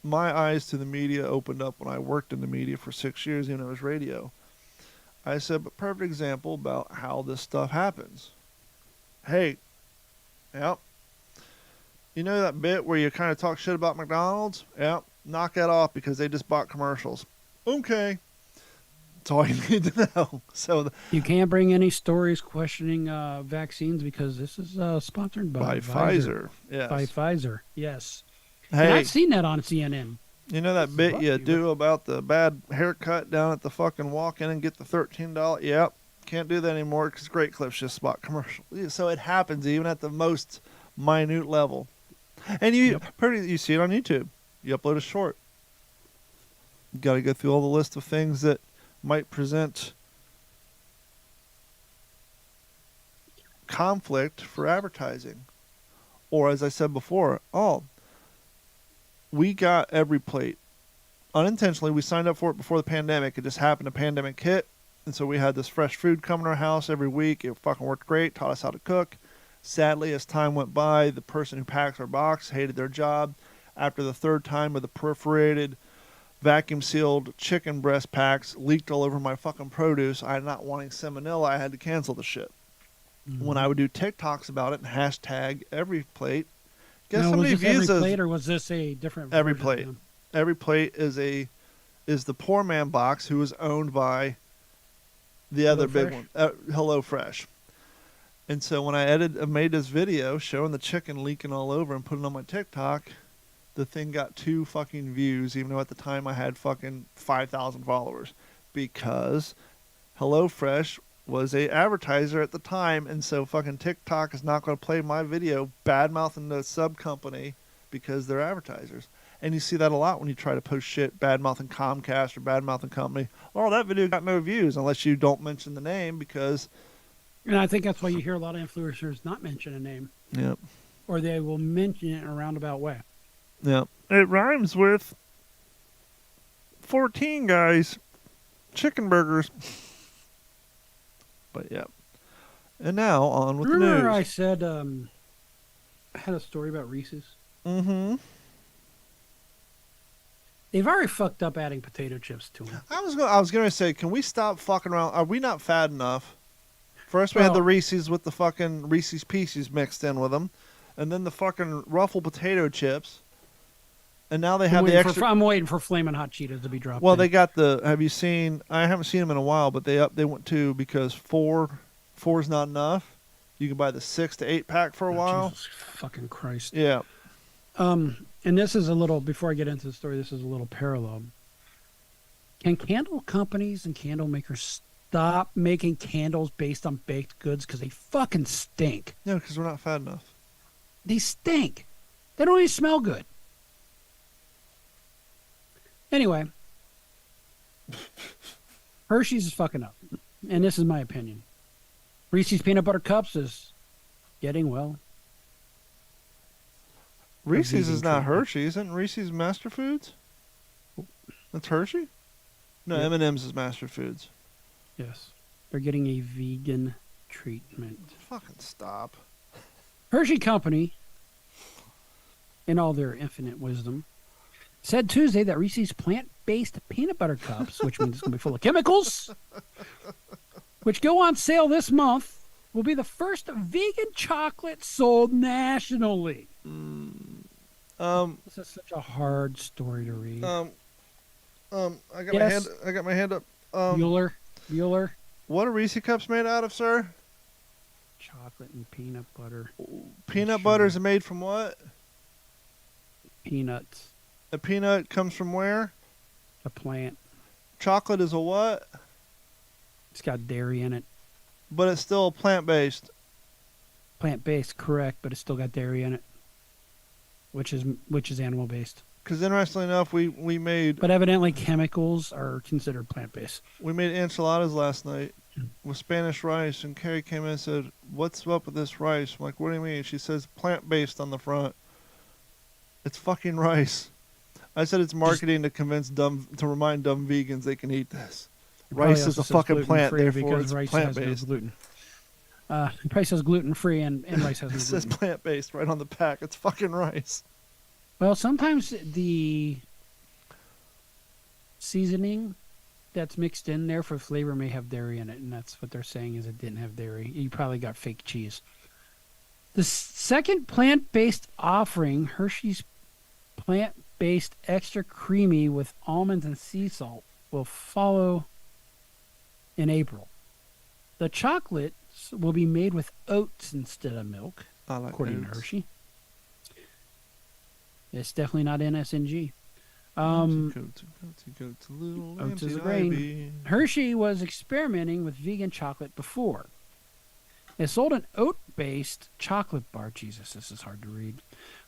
eyes to the media opened up when I worked in the media for 6 years, even though it was radio." I said, "But perfect example about how this stuff happens. Hey, yep, you know that bit where you kind of talk shit about McDonald's? Yep, knock that off because they just bought commercials. Okay." That's all you need to know. So You can't bring any stories questioning vaccines because this is sponsored by Pfizer. Yes. By Pfizer, yes. And Hey, I've seen that on CNN. you know that bit you do about the bad haircut down at the fucking walk-in and get the $13? Yep. Can't do that anymore because Great Clips just bought commercial. So it happens even at the most minute level. And you see it on YouTube. You upload a short. You got to go through all the list of things that might present conflict for advertising. Or as I said before, we got every plate. Unintentionally, we signed up for it before the pandemic. It just happened, the pandemic hit. And so we had this fresh food come to our house every week. It fucking worked great, taught us how to cook. Sadly, as time went by, the person who packs our box hated their job. After the third time with the perforated, vacuum-sealed chicken breast packs leaked all over my fucking produce, I not wanting salmonella, I had to cancel the shit. Mm-hmm. When I would do TikToks about it and hashtag every plate, guess now, how many was this views every those? plate, or was this a different Every version plate. of them? Every plate is the poor man box, who is owned by the other big one, HelloFresh. And so when I made this video showing the chicken leaking all over and put it on my TikTok, the thing got 2 fucking views, even though at the time I had fucking 5,000 followers, because HelloFresh was a advertiser at the time, and so fucking TikTok is not going to play my video bad-mouthing the sub company because they're advertisers. And you see that a lot when you try to post shit bad-mouthing Comcast or bad-mouthing company. Oh, that video got no views unless you don't mention the name because... And I think that's why you hear a lot of influencers not mention a name. Yep. Or they will mention it in a roundabout way. Yep. It rhymes with 14 guys, chicken burgers. But yep. And now on with Remember the news. I said I had a story about Reese's? Mm-hmm. They've already fucked up adding potato chips to them. I was gonna say, can we stop fucking around? Are we not fat enough? First we had the Reese's with the fucking Reese's Pieces mixed in with them, and then the fucking Ruffled potato chips, and now they have the extra. I'm waiting for Flamin' Hot Cheetos to be dropped. Well, in. they got the. Have you seen? I haven't seen them in a while, but they went to because four is not enough. You can buy the 6 to 8 pack for a while. Jesus fucking Christ. Yeah. And this is a little, before I get into the story, this is a little parallel. Can candle companies and candle makers stop making candles based on baked goods? Because they fucking stink. Yeah, because we're not fat enough. They stink. They don't even smell good. Anyway, Hershey's is fucking up. And this is my opinion. Reese's Peanut Butter Cups is getting, well, Reese's is not treatment. Hershey, isn't Reese's Master Foods? That's Hershey? No, Yeah. M&M's is Master Foods. yes, they're getting a vegan treatment. Fucking stop. Hershey Company, in all their infinite wisdom, said Tuesday that Reese's plant-based peanut butter cups, which means it's going to be full of chemicals, which go on sale this month, will be the first vegan chocolate sold nationally. This is such a hard story to read. I got Yes. my hand up. Bueller, What are Reese cups made out of, sir? chocolate and peanut butter, Peanut Sugar. butter is made from what? peanuts, A peanut comes from where? a plant. Chocolate is a what? It's got dairy in it. But it's still plant-based. Plant-based, correct, but it's still got dairy in it, which is animal-based. Because interestingly enough, we made But evidently, chemicals are considered plant-based. enchiladas last night with Spanish rice, and Carrie came in and said, "What's up with this rice?" I'm like, "What do you mean?" She says, "Plant-based on the front." It's fucking rice. I said it's marketing to remind dumb vegans they can eat this. It probably Rice is also a says fucking plant, gluten-free therefore because it's rice has no plant-based. gluten. It probably says gluten-free and rice has It no says gluten. plant-based right on the pack. It's fucking rice. Well, sometimes the seasoning that's mixed in there for flavor may have dairy in it, and that's what they're saying is it didn't have dairy. You probably got fake cheese. The second plant-based offering, Hershey's plant-based extra creamy with almonds and sea salt, will follow in April. The chocolates will be made with oats instead of milk, I like according to oats. Hershey. It's definitely not NSNG. Goats, little Oats is a Nancy grain. Ivy. Hershey was experimenting with vegan chocolate before. It sold an oat-based chocolate bar, Jesus, this is hard to read,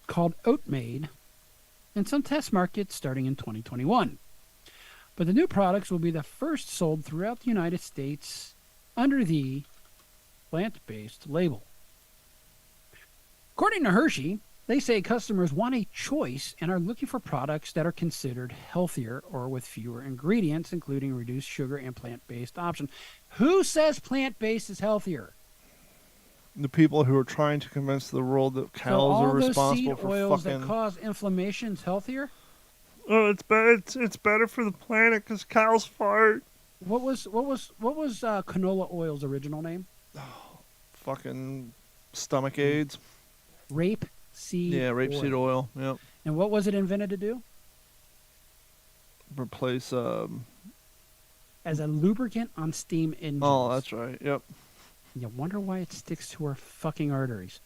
called Oatmade in some test markets starting in 2021. But the new products will be the first sold throughout the United States under the plant-based label. According to Hershey, they say customers want a choice and are looking for products that are considered healthier or with fewer ingredients, including reduced sugar and plant-based options. Who says plant-based is healthier? The people who are trying to convince the world that So cows all are those responsible seed for oils fucking. that cause inflammation is healthier? Oh, it's better. It's better for the planet because cows fart. What was canola oil's original name? Fucking stomach aids. Rapeseed. Yeah, rapeseed oil. Yep. And what was it invented to do? Replace. As a lubricant on steam engines. Oh, that's right. Yep. You wonder why it sticks to our fucking arteries.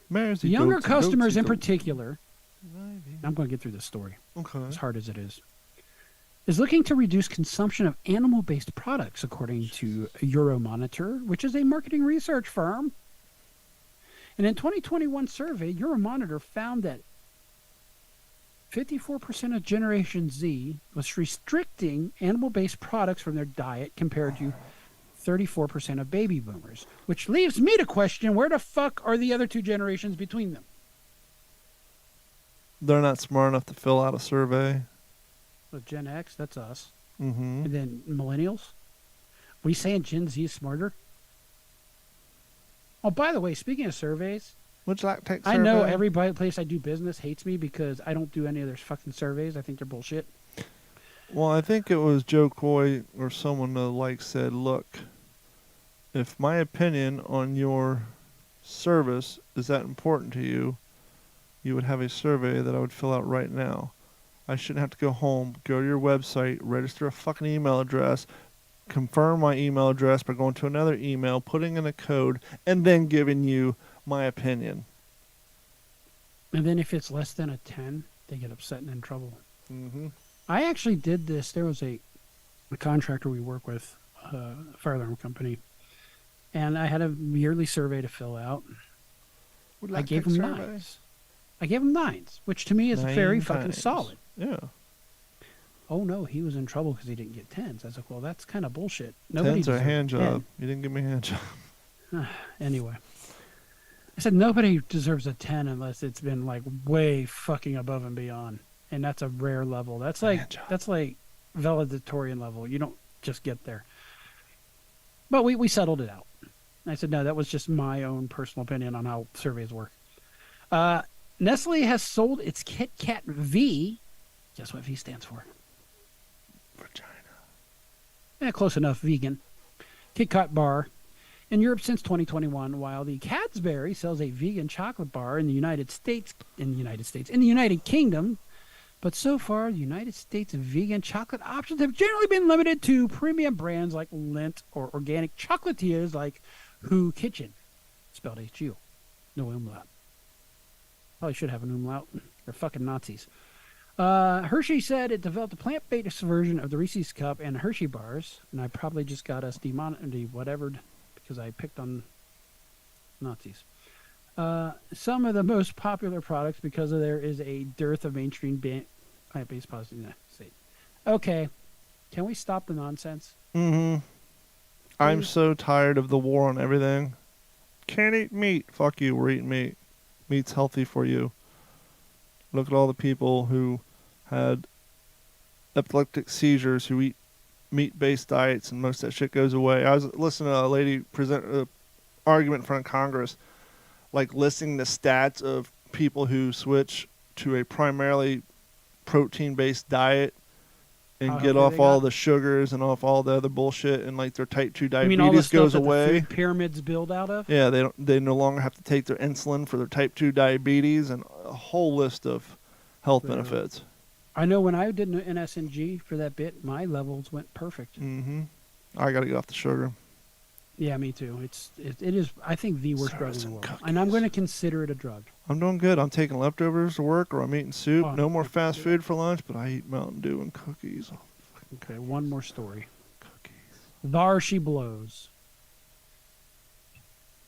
Mares, The younger goats, customers in goats. particular, I'm going to get through this story, Okay. as hard as it is looking to reduce consumption of animal-based products, according to Euromonitor, which is a marketing research firm. And in 2021 survey, Euromonitor found that 54% of Generation Z was restricting animal-based products from their diet compared to 34% of baby boomers, which leaves me to question where the fuck are the other two generations between them? They're not smart enough to fill out a survey. So Gen X, that's us. Mm-hmm. And then millennials? We saying Gen Z is smarter? Oh, by the way, speaking of surveys, Would you like to take I know survey? every place I do business hates me because I don't do any of their fucking surveys. I think they're bullshit. Well, I think it was Joe Coy or someone said, look, if my opinion on your service is that important to you, you would have a survey that I would fill out right now. I shouldn't have to go home, go to your website, register a fucking email address, confirm my email address by going to another email, putting in a code, and then giving you my opinion. And then if it's less than a 10, they get upset and in trouble. Mm-hmm. I actually did this. There was a contractor we work with, a fire alarm company, and I had a yearly survey to fill out. I gave him 9s. I gave him 9s, which to me is 9 very fucking times. solid. Yeah. Oh no, he was in trouble because he didn't get 10s. I was like, well, that's kind of bullshit. Nobody 10's are a deserves hand 10. job. You didn't give me a hand job. Anyway, I said nobody deserves a 10 unless it's been like way fucking above and beyond, and that's a rare level. That's like valedictorian level. You don't just get there. But we settled it out. I said no, that was just my own personal opinion on how surveys work. Nestle has sold its Kit Kat V. Guess what V stands for? Vagina. Yeah, close enough. Vegan. Kit Kat bar in Europe since 2021, while the Cadbury sells a vegan chocolate bar in the United Kingdom. But so far, the United States vegan chocolate options have generally been limited to premium brands like Lindt or organic chocolatiers like Who Kitchen, spelled H-U, no umlaut. Probably should have an umlaut. They're fucking Nazis. Hershey said it developed a plant-based version of the Reese's Cup and Hershey bars, and I probably just got us whatever because I picked on Nazis. Some of the most popular products because there is a dearth of mainstream plant-based products in the United States. Okay, can we stop the nonsense? Mm-hmm. I'm Please? so tired of the war on everything. Can't eat meat. Fuck you, we're eating meat. Meat's healthy for you. Look at all the people who had epileptic seizures who eat meat-based diets, and most of that shit goes away. I was listening to a lady present an argument in front of Congress, like listing the stats of people who switch to a primarily protein-based diet and How get healthy off they all got? the sugars and off all the other bullshit, and like their type 2 I mean, all the diabetes stuff goes that the away. food pyramids build out of. Yeah, they no longer have to take their insulin for their type 2 diabetes, and a whole list of health Right. benefits. I know when I did an SNG for that bit, my levels went perfect. Mm-hmm. I got to get off the sugar. Yeah, me too. It is. I think the worst drug in Sodas the and world, and I'm cookies. going to consider it a drug. I'm doing good. I'm taking leftovers to work, or I'm eating soup. Oh, No more okay. fast food for lunch, but I eat Mountain Dew and cookies. Oh, Okay, one more story. cookies. Thar she blows.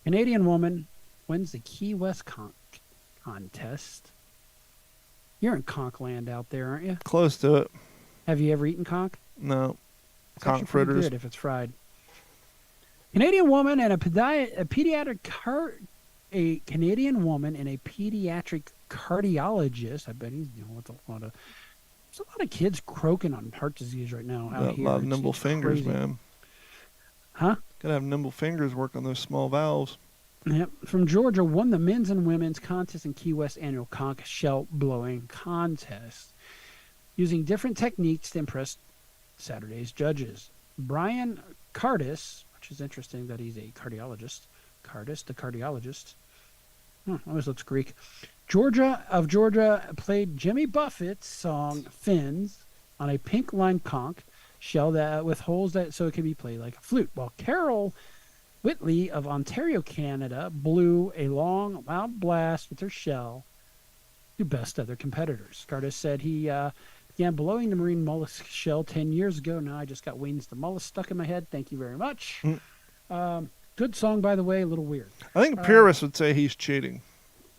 Canadian woman wins the Key West contest. You're in conch land out there, aren't you? Close to it. Have you ever eaten conch? No. It's Conch actually pretty fritters. good if it's fried. Canadian woman and a pediatric a Canadian woman and a pediatric cardiologist. I bet he's dealing with a lot of. There's a lot of kids croaking on heart disease right now out Got a here. lot of It's nimble fingers, crazy. man. Huh? Gotta have nimble fingers work on those small valves. Yep. From Georgia, won the men's and women's contest in Key West annual conch shell blowing contest, using different techniques to impress Saturday's judges. Brian Cardis, which is interesting that he's a cardiologist. Cardis, the cardiologist. Always looks Greek. Georgia played Jimmy Buffett's song Fins on a pink lined conch shell that with holes that so it can be played like a flute, while Carol Whitley of Ontario, Canada, blew a long, loud blast with her shell to best other competitors. Cardis said he began blowing the marine mollusk shell 10 years ago. Now I just got wings the mollusk stuck in my head. Thank you very much. Good song, by the way, a little weird. I think purists would say he's cheating.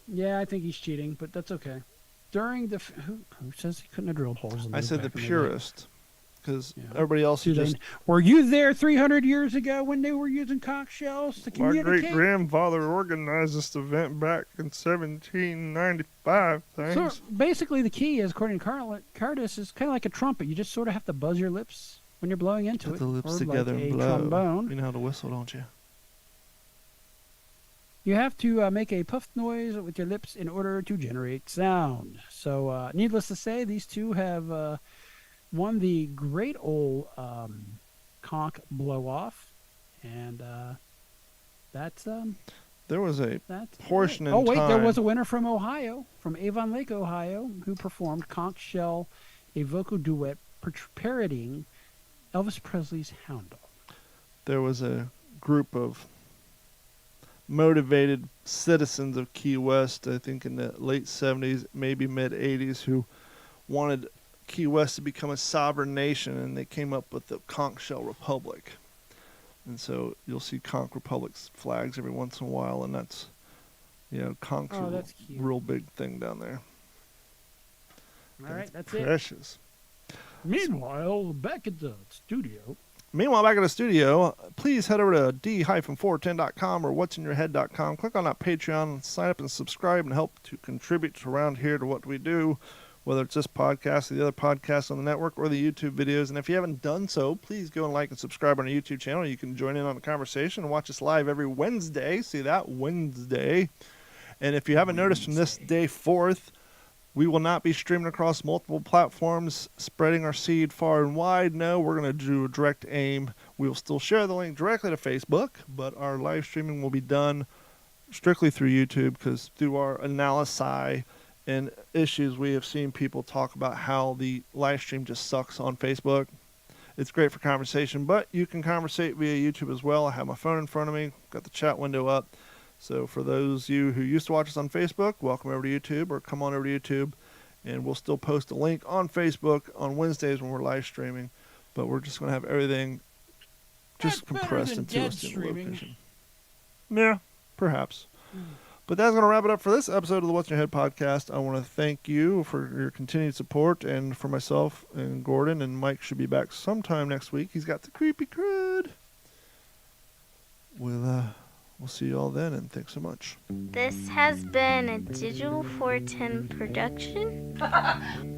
Yeah, I think he's cheating, but that's okay. During the... Who says he couldn't have drilled holes in I those said the back in day? purist, because Yeah. everybody else Do is they- just... Were you there 300 years ago when they were using conch shells to My communicate? great-grandfather organized this event back in 1795, So thanks. basically, the key is, according to Cardis, is kind of like a trumpet. You just sort of have to buzz your lips when you're blowing into Put it. the lips or together like and a blow. trombone. You know how to whistle, don't you? You have to make a puff noise with your lips in order to generate sound. So, needless to say, these two have won the great old conch blow off, and that's There was a that's portion it. in Oh wait, there time- was a winner from Ohio, from Avon Lake, Ohio, who performed conch shell, a vocal duet parodying Elvis Presley's Hound Dog. there was a group of motivated citizens of Key West, I think in the late 70s, maybe mid 80s, who wanted Key West to become a sovereign nation, and they came up with the Conch Shell Republic. And so you'll see Conch Republic's flags every once in a while, and that's, Conch's Oh, a that's cute. real big thing down there. All right, that's it. Precious. Meanwhile, back at the studio. Meanwhile, back at the studio, please head over to d-410.com or what'sinyourhead.com. Click on that Patreon, sign up and subscribe, and help to contribute around here to what we do, whether it's this podcast or the other podcasts on the network or the YouTube videos. And if you haven't done so, please go and like and subscribe on our YouTube channel. You can join in on the conversation and watch us live every Wednesday. See that? Wednesday. And if you haven't noticed from this day forth, we will not be streaming across multiple platforms, spreading our seed far and wide. No, we're going to do a direct aim. We will still share the link directly to Facebook, but our live streaming will be done strictly through YouTube, because through our analysis and issues, we have seen people talk about how the live stream just sucks on Facebook. It's great for conversation, but you can conversate via YouTube as well. I have my phone in front of me, got the chat window up. So for those of you who used to watch us on Facebook, welcome over to YouTube, or come on over to YouTube, and we'll still post a link on Facebook on Wednesdays when we're live streaming. But we're just going to have everything just That's better compressed than into a dead single streaming. location. Yeah, perhaps. But that's going to wrap it up for this episode of the What's in Your Head podcast. I want to thank you for your continued support, and for myself and Gordon, and Mike should be back sometime next week. He's got the creepy crud. We'll see you all then, and thanks so much. This has been a Digital 410 production.